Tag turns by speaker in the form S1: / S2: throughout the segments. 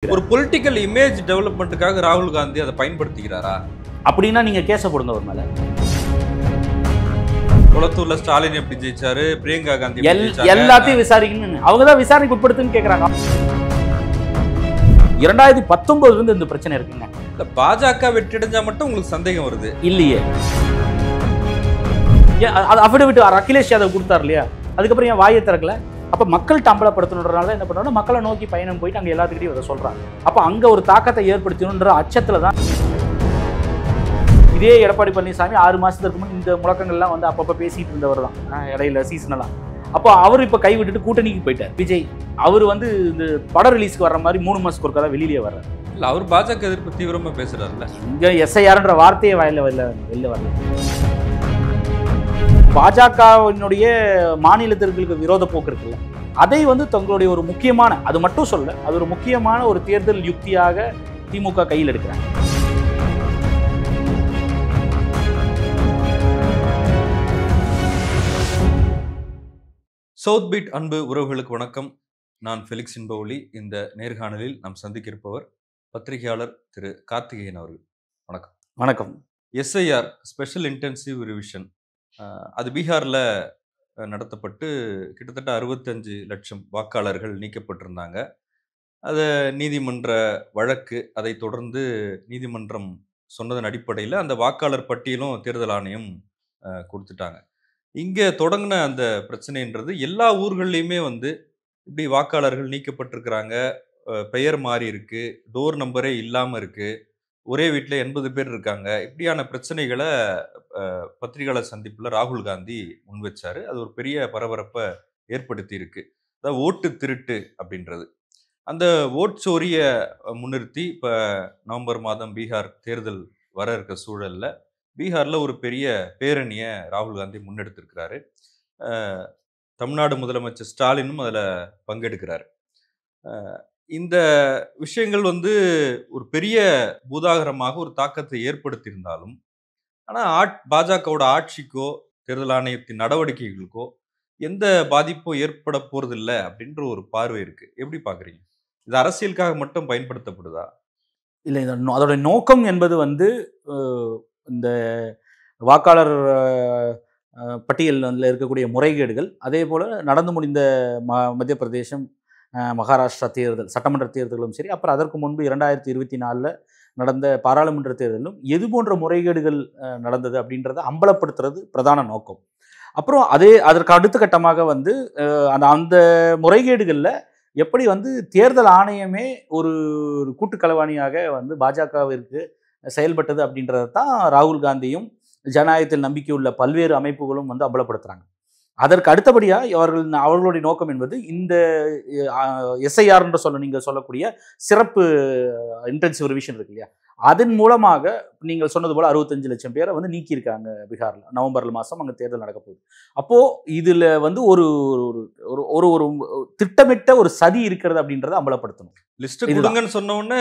S1: ஒரு political image டெவலப்மெண்ட்டுக்காக ராகுல் காந்தி அதை பயன்படுத்திக்கிறாரா?
S2: அப்படின்னா நீங்க கேஸ போடுங்க ஒரு மேல.
S1: குளத்தூர்ல ஸ்டாலின் எப்படி ஜெயிச்சாரு, பிரியங்கா காந்தி
S2: எல்லாத்தையும் விசாரிக்கணும். அவங்க தான் விசாரணைக்கு உட்படுத்துன்னு கேக்குறாங்க. 2019 இருந்து இந்த பிரச்சனை இருக்குங்க.
S1: பாஜக வெற்றியடைஞ்சா மட்டும் உங்களுக்கு சந்தேகம் வருது
S2: இல்லையே? அஃபிடவிட் அகிலேஷ் யாதவ் கொடுத்தாரு இல்லையா, அதுக்கப்புறம் ஏன் வாயை திறக்கல? அப்ப மக்கள் அம்பலப்படுத்தணுன்றனால என்ன பண்றாங்க, மக்களை நோக்கி பயணம் போயிட்டு அங்க எல்லாத்துக்கிட்டையும் இதை சொல்றாங்க. அப்ப அங்க ஒரு தாக்கத்தை ஏற்படுத்தணுன்ற அச்சத்துல தான் இதே எடப்பாடி பழனிசாமி 6 மாசத்துக்கு முன் இந்த முழக்கங்கள்லாம் வந்து அப்பப்ப பேசிட்டு இருந்தவர் தான் இடையில சீசனெல்லாம். அப்போ அவர் இப்ப கை விட்டுட்டு கூட்டணிக்கு போயிட்டார் விஜய். அவர் வந்து இந்த படம் ரிலீஸ்க்கு வர்ற மாதிரி 3 மாசத்துக்கு ஒருக்கா தான் வெளியிலே வர்றாரு.
S1: இல்ல அவர் பாஜக எதிர்ப்பு தீவிரமா பேசுறாருல்ல.
S2: இங்க எஸ்ஐஆர்ன்ற வார்த்தையே வெளில வரல. பாஜகவினுடைய மாநிலத்திற்கு விரோத போக்கு இருக்குல்ல, அதை வந்து தங்களுடைய ஒரு முக்கியமான, அது மட்டும் சொல்ல, அது ஒரு முக்கியமான ஒரு தேர்தல் யுக்தியாக திமுக கையில் எடுக்கிறாங்க.
S1: சவுத் பீட் அன்பு உறவுகளுக்கு வணக்கம். நான் ஃபெலிக்ஸ் இன்பவொளி. இந்த நேர்காணலில் நாம் சந்திக்க இருப்பவர் பத்திரிகையாளர் திரு கார்த்திகேயன் அவர்கள். வணக்கம்.
S2: வணக்கம்.
S1: எஸ்ஐஆர் ஸ்பெஷல் இன்டென்சிவ் ரிவிஷன் அது பீகாரில் நடத்தப்பட்டு கிட்டத்தட்ட 65 லட்சம் வாக்காளர்கள் நீக்கப்பட்டிருந்தாங்க. அது நீதிமன்ற வழக்கு, அதை தொடர்ந்து நீதிமன்றம் சொன்னதன் அடிப்படையில் அந்த வாக்காளர் பட்டியலும் தேர்தல் ஆணையம் கொடுத்துட்டாங்க. இங்கே தொடங்கின அந்த பிரச்சனைன்றது எல்லா ஊர்கள்லையுமே வந்து இப்படி வாக்காளர்கள் நீக்கப்பட்டிருக்கிறாங்க, பெயர் மாறி இருக்கு, டோர் நம்பரே இல்லாமல் இருக்கு, ஒரே வீட்டில் 80 பேர் இருக்காங்க. இப்படியான பிரச்சனைகளை பத்திரிகையாளர் சந்திப்பில் ராகுல் காந்தி முன்வச்சாரு. அது ஒரு பெரிய பரபரப்பை ஏற்படுத்தி இருக்கு. அதாவது ஓட்டு திருட்டு அப்படின்றது. அந்த ஓட் சோரியை முன்னிறுத்தி இப்போ நவம்பர் மாதம் பீகார் தேர்தல் வர இருக்க சூழலில் பீகாரில் ஒரு பெரிய பேரணியை ராகுல் காந்தி முன்னெடுத்திருக்கிறாரு. தமிழ்நாடு முதலமைச்சர் ஸ்டாலினும் அதில் பங்கெடுக்கிறார். இந்த விஷயங்கள் வந்து ஒரு பெரிய பூதாகரமாக ஒரு தாக்கத்தை ஏற்படுத்தியிருந்தாலும், ஆனால் பாஜகவோட ஆட்சிக்கோ தேர்தல் ஆணையத்தின் நடவடிக்கைகளுக்கோ எந்த பாதிப்பும் ஏற்பட போறதில்லை அப்படின்ற ஒரு பார்வை இருக்கு. எப்படி பார்க்குறீங்க? இது அரசியலுக்காக மட்டும் பயன்படுத்தப்படுதா?
S2: இல்லை, அதோட நோக்கம் என்பது வந்து இந்த வாக்காளர் பட்டியலில் இருக்கக்கூடிய முறைகேடுகள், அதே போல் நடந்து முடிந்த மத்திய பிரதேசம், மகாராஷ்டிரா தேர்தல், சட்டமன்ற தேர்தலும் சரி, அப்புறம் அதற்கு முன்பு 2024 நடந்த பாராளுமன்ற தேர்தலும் எது போன்ற முறைகேடுகள் நடந்தது அப்படின்றத அம்பலப்படுத்துறது பிரதான நோக்கம். அப்புறம் அதற்கு அடுத்த கட்டமாக வந்து அந்த முறைகேடுகளில் எப்படி வந்து தேர்தல் ஆணையமே ஒரு கூட்டுக்களவாணியாக வந்து பாஜகவிற்கு செயல்பட்டது அப்படின்றத தான் ராகுல் காந்தியும் ஜனநாயகத்தில் நம்பிக்கையுள்ள பல்வேறு அமைப்புகளும் வந்து அம்பலப்படுத்துகிறாங்க. அதற்கு அடுத்தபடியாக அவர்களுடைய நோக்கம் என்பது இந்த எஸ்ஐஆர் என்று நீங்கள் சொல்லக்கூடிய சிறப்பு இன்டென்சிவ் ரிவிஷன் இருக்கு இல்லையா, அதன் மூலமாக நீங்கள் சொன்னது போல் 65 லட்சம் பேரை வந்து நீக்கியிருக்காங்க பீகாரில். நவம்பர் மாதம் அங்கே தேர்தல் நடக்க போகுது. அப்போது இதில் வந்து ஒரு ஒரு திட்டமிட்ட ஒரு சதி இருக்கிறது அப்படின்றத அம்பலப்படுத்தணும்.
S1: லிஸ்ட் கொடுங்கன்னு சொன்ன உடனே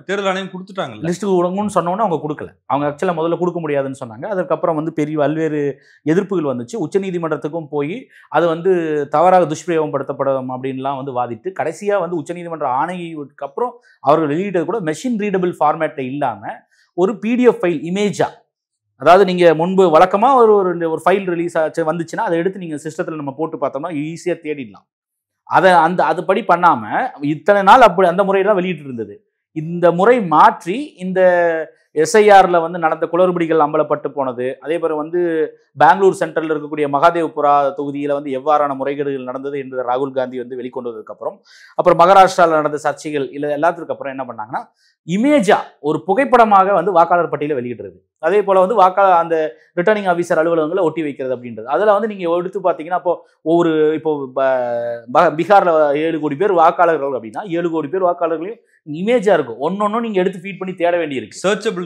S1: தேர்தல் ஆணையம் கொடுத்துட்டாங்க.
S2: லிஸ்ட் கொடுங்கன்னு சொன்ன உடனே அவங்க கொடுக்கல. அவங்க ஆக்சுவலாக முதல்ல கொடுக்க முடியாதுன்னு சொன்னாங்க. அதுக்கப்புறம் வந்து பல்வேறு எதிர்ப்புகள் வந்துச்சு. உச்சநீதிமன்றத்துக்கும் போய் அது வந்து தவறாக துஷ்பிரயோகம் படுத்தப்படும் அப்படின்லாம் வந்து வாதிட்டு கடைசியாக வந்து உச்சநீதிமன்ற ஆணையத்துக்கு அப்புறம் அவர்கள் வெளியிட்டது கூட மெஷின் ரீடபிள் ஃபார்மேட்டில் இல்லாமல் ஒரு பிடிஎஃப் ஃபைல் இமேஜா, அதாவது நீங்கள் முன்பு வழக்கமாக ஒரு ஃபைல் ரிலீஸ் ஆச்சு வந்துச்சுன்னா அதை எடுத்து நீங்கள் சிஸ்டத்தில் நம்ம போட்டு பார்த்தோம்னா ஈஸியாக தேடிடலாம். அதுபடி பண்ணாமல் இத்தனை நாள் அப்படி அந்த முறையெல்லாம் வெளியிட்டு இருந்தது. இந்த முறை மாற்றி இந்த எஸ்ஐஆரில் வந்து நடந்த குளறுபடிகள் அம்பலப்பட்டு போனது, அதே போல் வந்து பெங்களூர் சென்ட்ரலில் இருக்கக்கூடிய மகாதேவ்புரா தொகுதியில் வந்து எவ்வாறான முறைகேடுகள் நடந்தது என்பதை ராகுல் காந்தி வந்து வெளிக்கொண்டு வந்ததுக்கப்புறம், அப்புறம் மகாராஷ்டிராவில் நடந்த சர்ச்சைகள் இல்லை எல்லாத்துக்கு அப்புறம் என்ன பண்ணாங்கன்னா, இமேஜா ஒரு புகைப்படமாக வந்து வாக்காளர் பட்டியலை வெளியிடுறது, அதே போல் வந்து அந்த ரிட்டர்னிங் ஆஃபீஸர் அலுவலகங்களை ஒட்டி வைக்கிறது அப்படின்றது. அதில் வந்து நீங்கள் எடுத்து பார்த்தீங்கன்னா இப்போ பீகாரில் 7 கோடி பேர் வாக்காளர்கள் அப்படின்னா 7 கோடி பேர் வாக்காளர்களையும் இமேஜா இருக்கும். ஒன்னொன்னும் நீங்க எடுத்து ஃபீட் பண்ணி தேட வேண்டியிருக்கு.
S1: சர்ச்சபிள்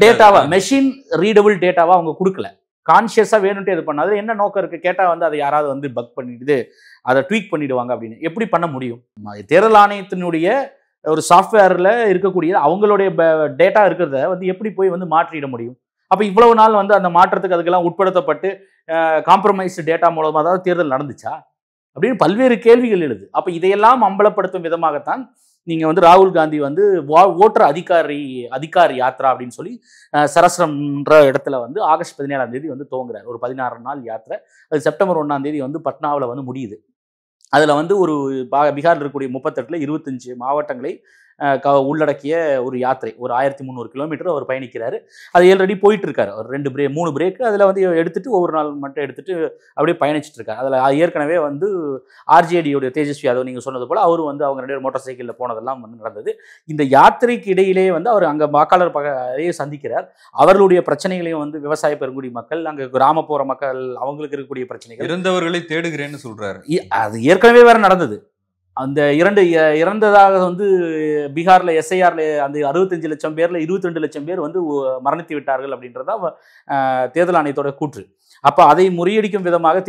S1: டேட்டாவா
S2: மெஷின் ரீடபிள் டேட்டாவா அவங்க கொடுக்கல. கான்ஷியஸா வேணும்ட்டு இது பண்ணாது. என்ன நோக்கம் இருக்கு கேட்டா வந்து அதை யாராவது வந்து பக் பண்ணிடுது, அதை ட்வீக் பண்ணிடுவாங்க அப்படின்னு எப்படி பண்ண முடியும்? தேர்தல் ஆணையத்தினுடைய ஒரு சாஃப்ட்வேர்ல இருக்கக்கூடிய அவங்களுடைய டேட்டா இருக்கிறத வந்து எப்படி போய் வந்து மாற்றிட முடியும்? அப்ப இவ்வளவு நாள் வந்து அந்த மாற்றத்துக்கு அதுக்கெல்லாம் உட்படுத்தப்பட்டு காம்ப்ரமைஸ்டு டேட்டா மூலமாக தான் தேர்தல் நடந்துச்சா அப்படின்னு பல்வேறு கேள்விகள் எழுது. அப்ப இதையெல்லாம் அம்பலப்படுத்தும் விதமாகத்தான் நீங்கள் வந்து ராகுல் காந்தி வந்து ஓட்டர் அதிகாரி யாத்ரா அப்படின்னு சொல்லி சரஸ்ரம்ன்ற இடத்துல வந்து ஆகஸ்ட் 17ஆம் தேதி வந்து துவங்குறார். ஒரு 16 நாள் யாத்திரை. அது செப்டம்பர் 1ஆம் தேதி வந்து பட்னாவில் வந்து முடியுது. அதில் வந்து ஒரு பீகாரில் இருக்கக்கூடிய 38ல் 25 மாவட்டங்களை உள்ளடக்கிய ஒரு யாத்திரை. ஒரு 1300 கிலோமீட்டர் அவர் பயணிக்கிறாரு. அது ஆல்ரெடி போயிட்டு இருக்காரு. ஒரு 3 பிரேக் அதில் வந்து எடுத்துட்டு ஒவ்வொரு நாள் மட்டும் எடுத்துட்டு அப்படியே பயணிச்சுட்டு இருக்காரு. அதில் ஏற்கனவே வந்து ஆர்ஜேடியோட தேஜஸ்வி யாதவ் நீங்கள் சொன்னது போல் அவர் வந்து அவங்க 2 பேரும் மோட்டார் சைக்கிளில் போனதெல்லாம் வந்து நடந்தது. இந்த யாத்திரைக்கு இடையிலே வந்து அவர் அங்கே வாக்காளர் சந்திக்கிறார். அவர்களுடைய பிரச்சனைகளையும் வந்து விவசாய பெருங்குடி மக்கள், அங்கே கிராமப்புற மக்கள், அவங்களுக்கு இருக்கக்கூடிய பிரச்சனைகள்,
S1: இருந்தவர்களை தேடுகிறேன்னு சொல்றாரு.
S2: அது ஏற்கனவே வேற நடந்தது. அந்த இறந்ததாக வந்து பீகார்ல எஸ்ஐஆர்ல அந்த 65 லட்சம் பேர்ல 22 லட்சம் பேர் வந்து மரணித்து விட்டார்கள் அப்படின்றதான் தேர்தல் ஆணையத்தோட கூற்று. அப்ப அதை முறியடிக்கும் விதமாக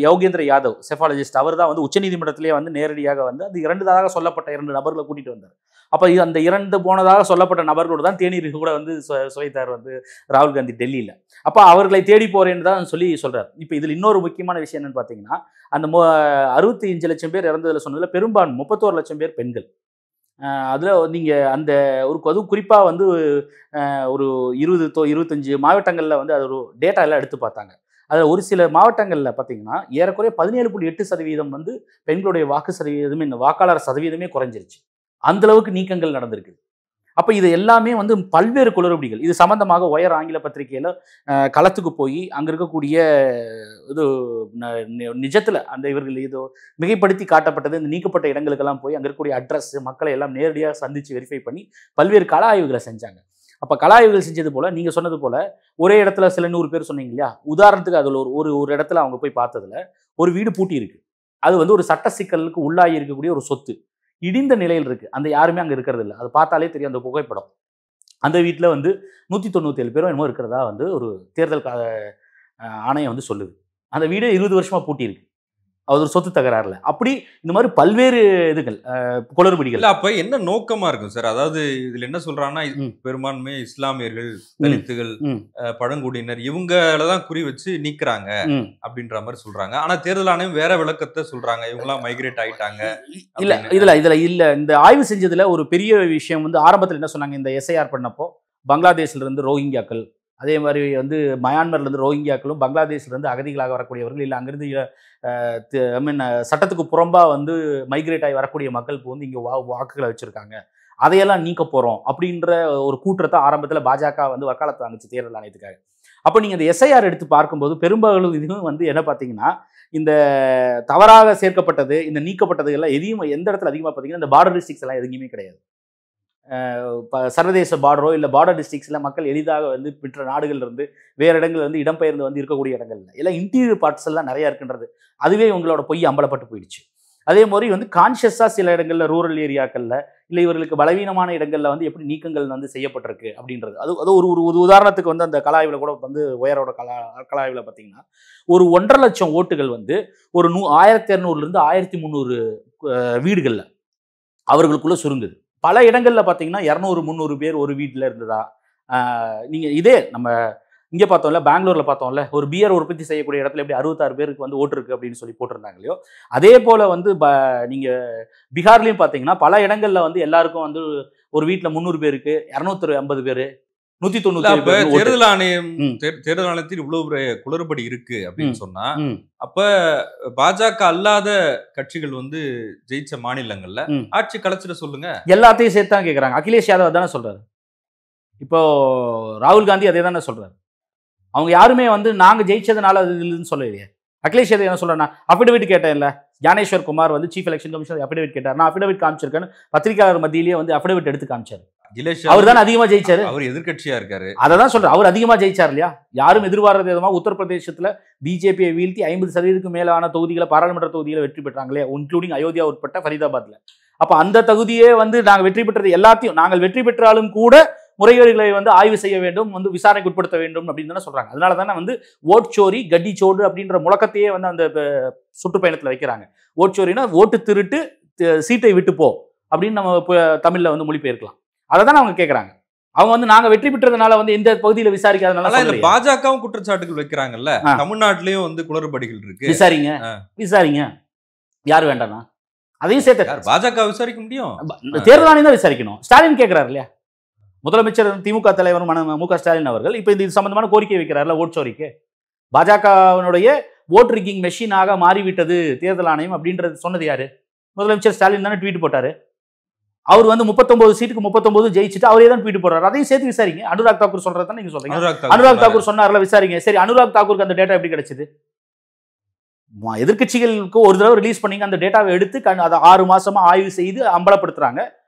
S2: யோகேந்திர யாதவ் செஃபாலஜிஸ்ட் அவர் தான் வந்து உச்சநீதிமன்றத்திலே வந்து நேரடியாக வந்து அது இறந்ததாக சொல்லப்பட்ட 2 நபர்களை கூட்டிட்டு வந்தார். அப்ப அந்த இறந்து போனதாக சொல்லப்பட்ட நபர்களோடு தான் தேநீர் கூட வந்து சுவைத்தார் வந்து ராகுல் காந்தி டெல்லியில. அப்ப அவர்களை தேடி போறேன்னு தான் சொல்லி சொல்றாரு. இப்ப இதுல இன்னொரு முக்கியமான விஷயம் என்னன்னு பாத்தீங்கன்னா, அந்த 65 லட்சம் பேர் இறந்ததுல சொன்னதுல பெரும்பான்மை 31 லட்சம் பேர் பெண்கள். அதுல நீங்க அந்த அதுவும் குறிப்பா வந்து ஒரு 25 மாவட்டங்கள்ல வந்து அது ஒரு டேட்டா எல்லாம் எடுத்து பார்த்தாங்க. அதில் ஒரு சில மாவட்டங்களில் பார்த்தீங்கன்னா ஏறக்குறைய 17.8% வந்து பெண்களுடைய வாக்காளர் சதவீதமே குறைஞ்சிருச்சு. அந்த அளவுக்கு நீக்கங்கள் நடந்திருக்கு. அப்போ இது எல்லாமே வந்து பல்வேறு குளறுபடிகள். இது சம்பந்தமாக ஒயர் ஆங்கில பத்திரிகையில் களத்துக்கு போய் அங்கே இருக்கக்கூடிய இது நிஜத்தில் அந்த இவர்கள் இதோ மிகைப்படுத்தி காட்டப்பட்டது இந்த நீக்கப்பட்ட இடங்களுக்கெல்லாம் போய் அங்கே இருக்கக்கூடிய அட்ரஸ் மக்களை எல்லாம் நேரடியாக சந்தித்து வெரிஃபை பண்ணி பல்வேறு கள ஆய்வுகளை செஞ்சாங்க. அப்போ கள ஆய்வுகள் செஞ்சது போல் நீங்கள் சொன்னது போல் ஒரே இடத்துல சில 100 பேர் சொன்னீங்க இல்லையா, உதாரணத்துக்கு அதில் ஒரு இடத்துல அவங்க போய் பார்த்ததுல ஒரு வீடு பூட்டி இருக்கு. அது வந்து ஒரு சட்ட சிக்கலுக்கு உள்ளாகி இருக்கக்கூடிய ஒரு சொத்து இடிந்த நிலையில் இருக்கு. அந்த யாருமே அங்கே இருக்கிறது இல்லை. அது பார்த்தாலே தெரியும் அந்த புகைப்படம். அந்த வீட்டில் வந்து 197 பேரும் என்னமோ இருக்கிறதா வந்து ஒரு தேர்தல் ஆணையம் வந்து சொல்லுது. அந்த வீடு 20 வருஷமா பூட்டி இருக்கு. அது ஒரு சொத்து தகராறுல. அப்படி இந்த மாதிரி பல்வேறு இதுகள் குளறுபடிகள்.
S1: அப்ப என்ன நோக்கமா இருக்கும் சார்? அதாவது இதுல என்ன சொல்றாங்கன்னா, பெரும்பான்மை இஸ்லாமியர்கள், தலித்துகள், பழங்குடியினர் இவங்களதான் குறி வச்சு நீக்குறாங்க அப்படின்ற மாதிரி சொல்றாங்க. ஆனா தேர்தல் ஆணையம் வேற விளக்கத்தை சொல்றாங்க. இவங்கெல்லாம் மைக்ரேட் ஆயிட்டாங்க.
S2: இதுல இந்த ஆய்வு செஞ்சதுல ஒரு பெரிய விஷயம் வந்து ஆரம்பத்தில் என்ன சொன்னாங்க, இந்த எஸ்ஐஆர் பண்ணப்போ பங்களாதேஷ்ல இருந்து ரோஹிங்கியாக்கள், அதே மாதிரி வந்து மயான்மர்லேருந்து ரோஹிங்கியாக்களும் பங்களாதேஷ்லேருந்து அகதிகளாக வரக்கூடியவர்கள், இல்லை அங்கேருந்து சட்டத்துக்கு புறம்பாக வந்து மைக்ரேட் ஆகி வரக்கூடிய மக்கள் இப்போ வந்து இங்கே வாக்குகளை வச்சுருக்காங்க, அதையெல்லாம் நீக்க போகிறோம் அப்படின்ற ஒரு கூற்றத்தை ஆரம்பத்தில் பாஜக வந்து வக்காலத்து வாங்கிச்சு தேர்தல் ஆணையத்துக்காக. அப்போ நீங்கள் இந்த எஸ்ஐஆர் எடுத்து பார்க்கும்போது பெரும்பாலும் இதுவும் வந்து என்ன பார்த்தீங்கன்னா, இந்த தவறாக சேர்க்கப்பட்டது, இந்த நீக்கப்பட்டது எல்லாம் எதையும் எந்த இடத்துல அதிகமாக பார்த்தீங்கன்னா இந்த பார்டர் டிஸ்ட்ரிக்ஸ் எல்லாம் எதுவுமே கிடையாது. சர்வதேச பார்டரோ இல்லை பார்டர் டிஸ்ட்ரிக்ஸில் மக்கள் எளிதாக வந்து மற்ற நாடுகள் இருந்து வேறு இடங்கள் வந்து இடம்பெயர்ந்து வந்து இருக்கக்கூடிய இடங்கள் இல்லை, எல்லாம் இன்டீரியர் பார்ட்ஸ் எல்லாம் நிறையா இருக்குன்றது அதுவே உங்களோட பொய் அம்பலப்பட்டு போயிடுச்சு. அதே மாதிரி வந்து கான்ஷியஸாக சில இடங்களில் ரூரல் ஏரியாக்களில் இல்லை இவர்களுக்கு பலவீனமான இடங்களில் வந்து எப்படி நீக்கங்கள் வந்து செய்யப்பட்டிருக்கு அப்படின்றது அது ஒரு உதாரணத்துக்கு வந்து அந்த கலாய்வில் கூட வந்து ஒயரோட கலாய்வில் பார்த்தீங்கன்னா ஒரு 1.5 லட்சம் ஓட்டுகள் வந்து ஒரு 1200லேருந்து 1300 வீடுகளில் அவர்களுக்குள்ள சுருங்குது. பல இடங்களில் பார்த்தீங்கன்னா 200-300 பேர் ஒரு வீட்டில் இருந்ததா. நீங்கள் இதே நம்ம இங்கே பார்த்தோம்ல, பெங்களூரில் பார்த்தோம்ல, ஒரு பியர் உற்பத்தி செய்யக்கூடிய இடத்துல எப்படி 66 பேருக்கு வந்து ஓட்டு இருக்குது அப்படின்னு சொல்லி போட்டிருந்தாங்க இல்லையோ, அதே போல் வந்து நீங்கள் பீகார்லேயும் பார்த்தீங்கன்னா பல இடங்களில் வந்து எல்லாருக்கும் வந்து ஒரு வீட்டில் 300 பேருக்கு 250 பேர் 190 பேர்.
S1: தேர்தல் ஆணையத்தில் இவ்வளவு குளறுபடி இருக்கு அப்படின்னு சொன்னா, அப்ப பாஜக அல்லாத கட்சிகள் வந்து ஜெயிச்ச மாநிலங்கள்ல ஆட்சி கலைச்சிட சொல்லுங்க.
S2: எல்லாத்தையும் சேர்த்து தான் கேட்கறாங்க. அகிலேஷ் யாதவ் தானே சொல்றாரு. இப்போ ராகுல் காந்தி அதே தானே சொல்றாரு. அவங்க யாருமே வந்து நாங்க ஜெயிச்சதுனால அது இல்லைன்னு சொல்லலையே. அகிலேஷ் யாதவ் என்ன சொல்றேன்னா, அஃபிடவிட் கேட்டேன் இல்ல, ஞானேஸ்வர் குமார் வந்து சீஃப் எலெக்ஷன் கமிஷனர் அஃபிடவிட் கேட்டார். நான் அஃபிடவிட் காமிச்சிருக்கேன்னு பத்திரிகையாளர் மத்தியிலேயே வந்து அஃபிடவிட் எடுத்து காமிச்சாரு. அவர் தான் அதிகமா ஜெயிச்சாரு.
S1: அவர் எதிர்கட்சியா இருக்காரு.
S2: அதான் சொல்றேன், அவர் அதிகமா ஜெயிச்சார் இல்லையா. யாரும் எதிர்பாராத விதமா உத்தரப்பிரதேசத்துல பிஜேபியை வீழ்த்தி 50% மேலான தொகுதிகளை பாராளுமன்ற தொகுதிகளை வெற்றி பெற்றாங்களே, இன்க்ளூடிங் அயோத்தியா உட்பட்ட ஃபரிதாபாத்ல. அப்ப அந்த தகுதியே வந்து நாங்கள் வெற்றி பெற்றது எல்லாத்தையும் நாங்கள் வெற்றி பெற்றாலும் கூட முறைகேடுகளை வந்து ஆய்வு செய்ய வேண்டும், வந்து விசாரணைக்கு உட்படுத்த வேண்டும் அப்படின்னு தானே சொல்றாங்க. அதனால தானே வந்து ஓட் சோரி கட்டி சோடு அப்படின்ற முழக்கத்தையே வந்து அந்த சுற்றுப்பயணத்துல வைக்கிறாங்க. ஓட் சோரினா ஓட்டு திருட்டு சீட்டை விட்டு போ அப்படின்னு நம்ம தமிழ்ல வந்து மொழிபெயர்க்கலாம். அதை தான் அவங்க கேட்கறாங்க. அவங்க வந்து நாங்க வெற்றி பெற்றதுனால வந்து இந்த பகுதியில விசாரிக்காதனால
S1: பாஜகவும் குற்றச்சாட்டுகள் வைக்கிறாங்கல்ல, தமிழ்நாட்டிலயும் வந்து குளறுபடிகள் இருக்கு.
S2: விசாரிங்க யார் வேண்டாம்னா, அதையும் சேர்த்து
S1: பாஜக விசாரிக்க முடியும்,
S2: தேர்தல் ஆணையம் தான் விசாரிக்கணும். ஸ்டாலின் கேட்கிறாரு இல்லையா, முதலமைச்சர் திமுக தலைவர் மு க ஸ்டாலின் அவர்கள் இப்போ இது சம்பந்தமான கோரிக்கை வைக்கிறாருல, ஓட் சோரிக்கை. பாஜகவினுடைய ஓட் ரிக்கிங் மெஷினாக மாறிவிட்டது தேர்தல் ஆணையம் அப்படின்றது சொன்னது யாரு? முதலமைச்சர் ஸ்டாலின் தானே ட்வீட் போட்டாரு. அவர் வந்து 39 சீட்டுக்கு 39 ஜெயிச்சுட்டு அவரே தான் ட்வீட் போடுறாரு. அதையும் சேர்த்து விசாரிங்க. அனுராக் தாக்கூர் சொல்றது தான் நீங்க சொல்றீங்க. அனுராக் தாக்கூர் சொன்னார்ல, விசாரிங்க. சரி, அனுராக் தாக்கூருக்கு அந்த டேட்டா எப்படி கிடைச்சது? எதிர்கட்சிகளுக்கு ஒரு தடவை ரிலீஸ் பண்ணீங்க, அந்த டேட்டாவை எடுத்து அதை 6 மாசமா ஆய்வு செய்து அம்பலப்படுத்துறாங்க.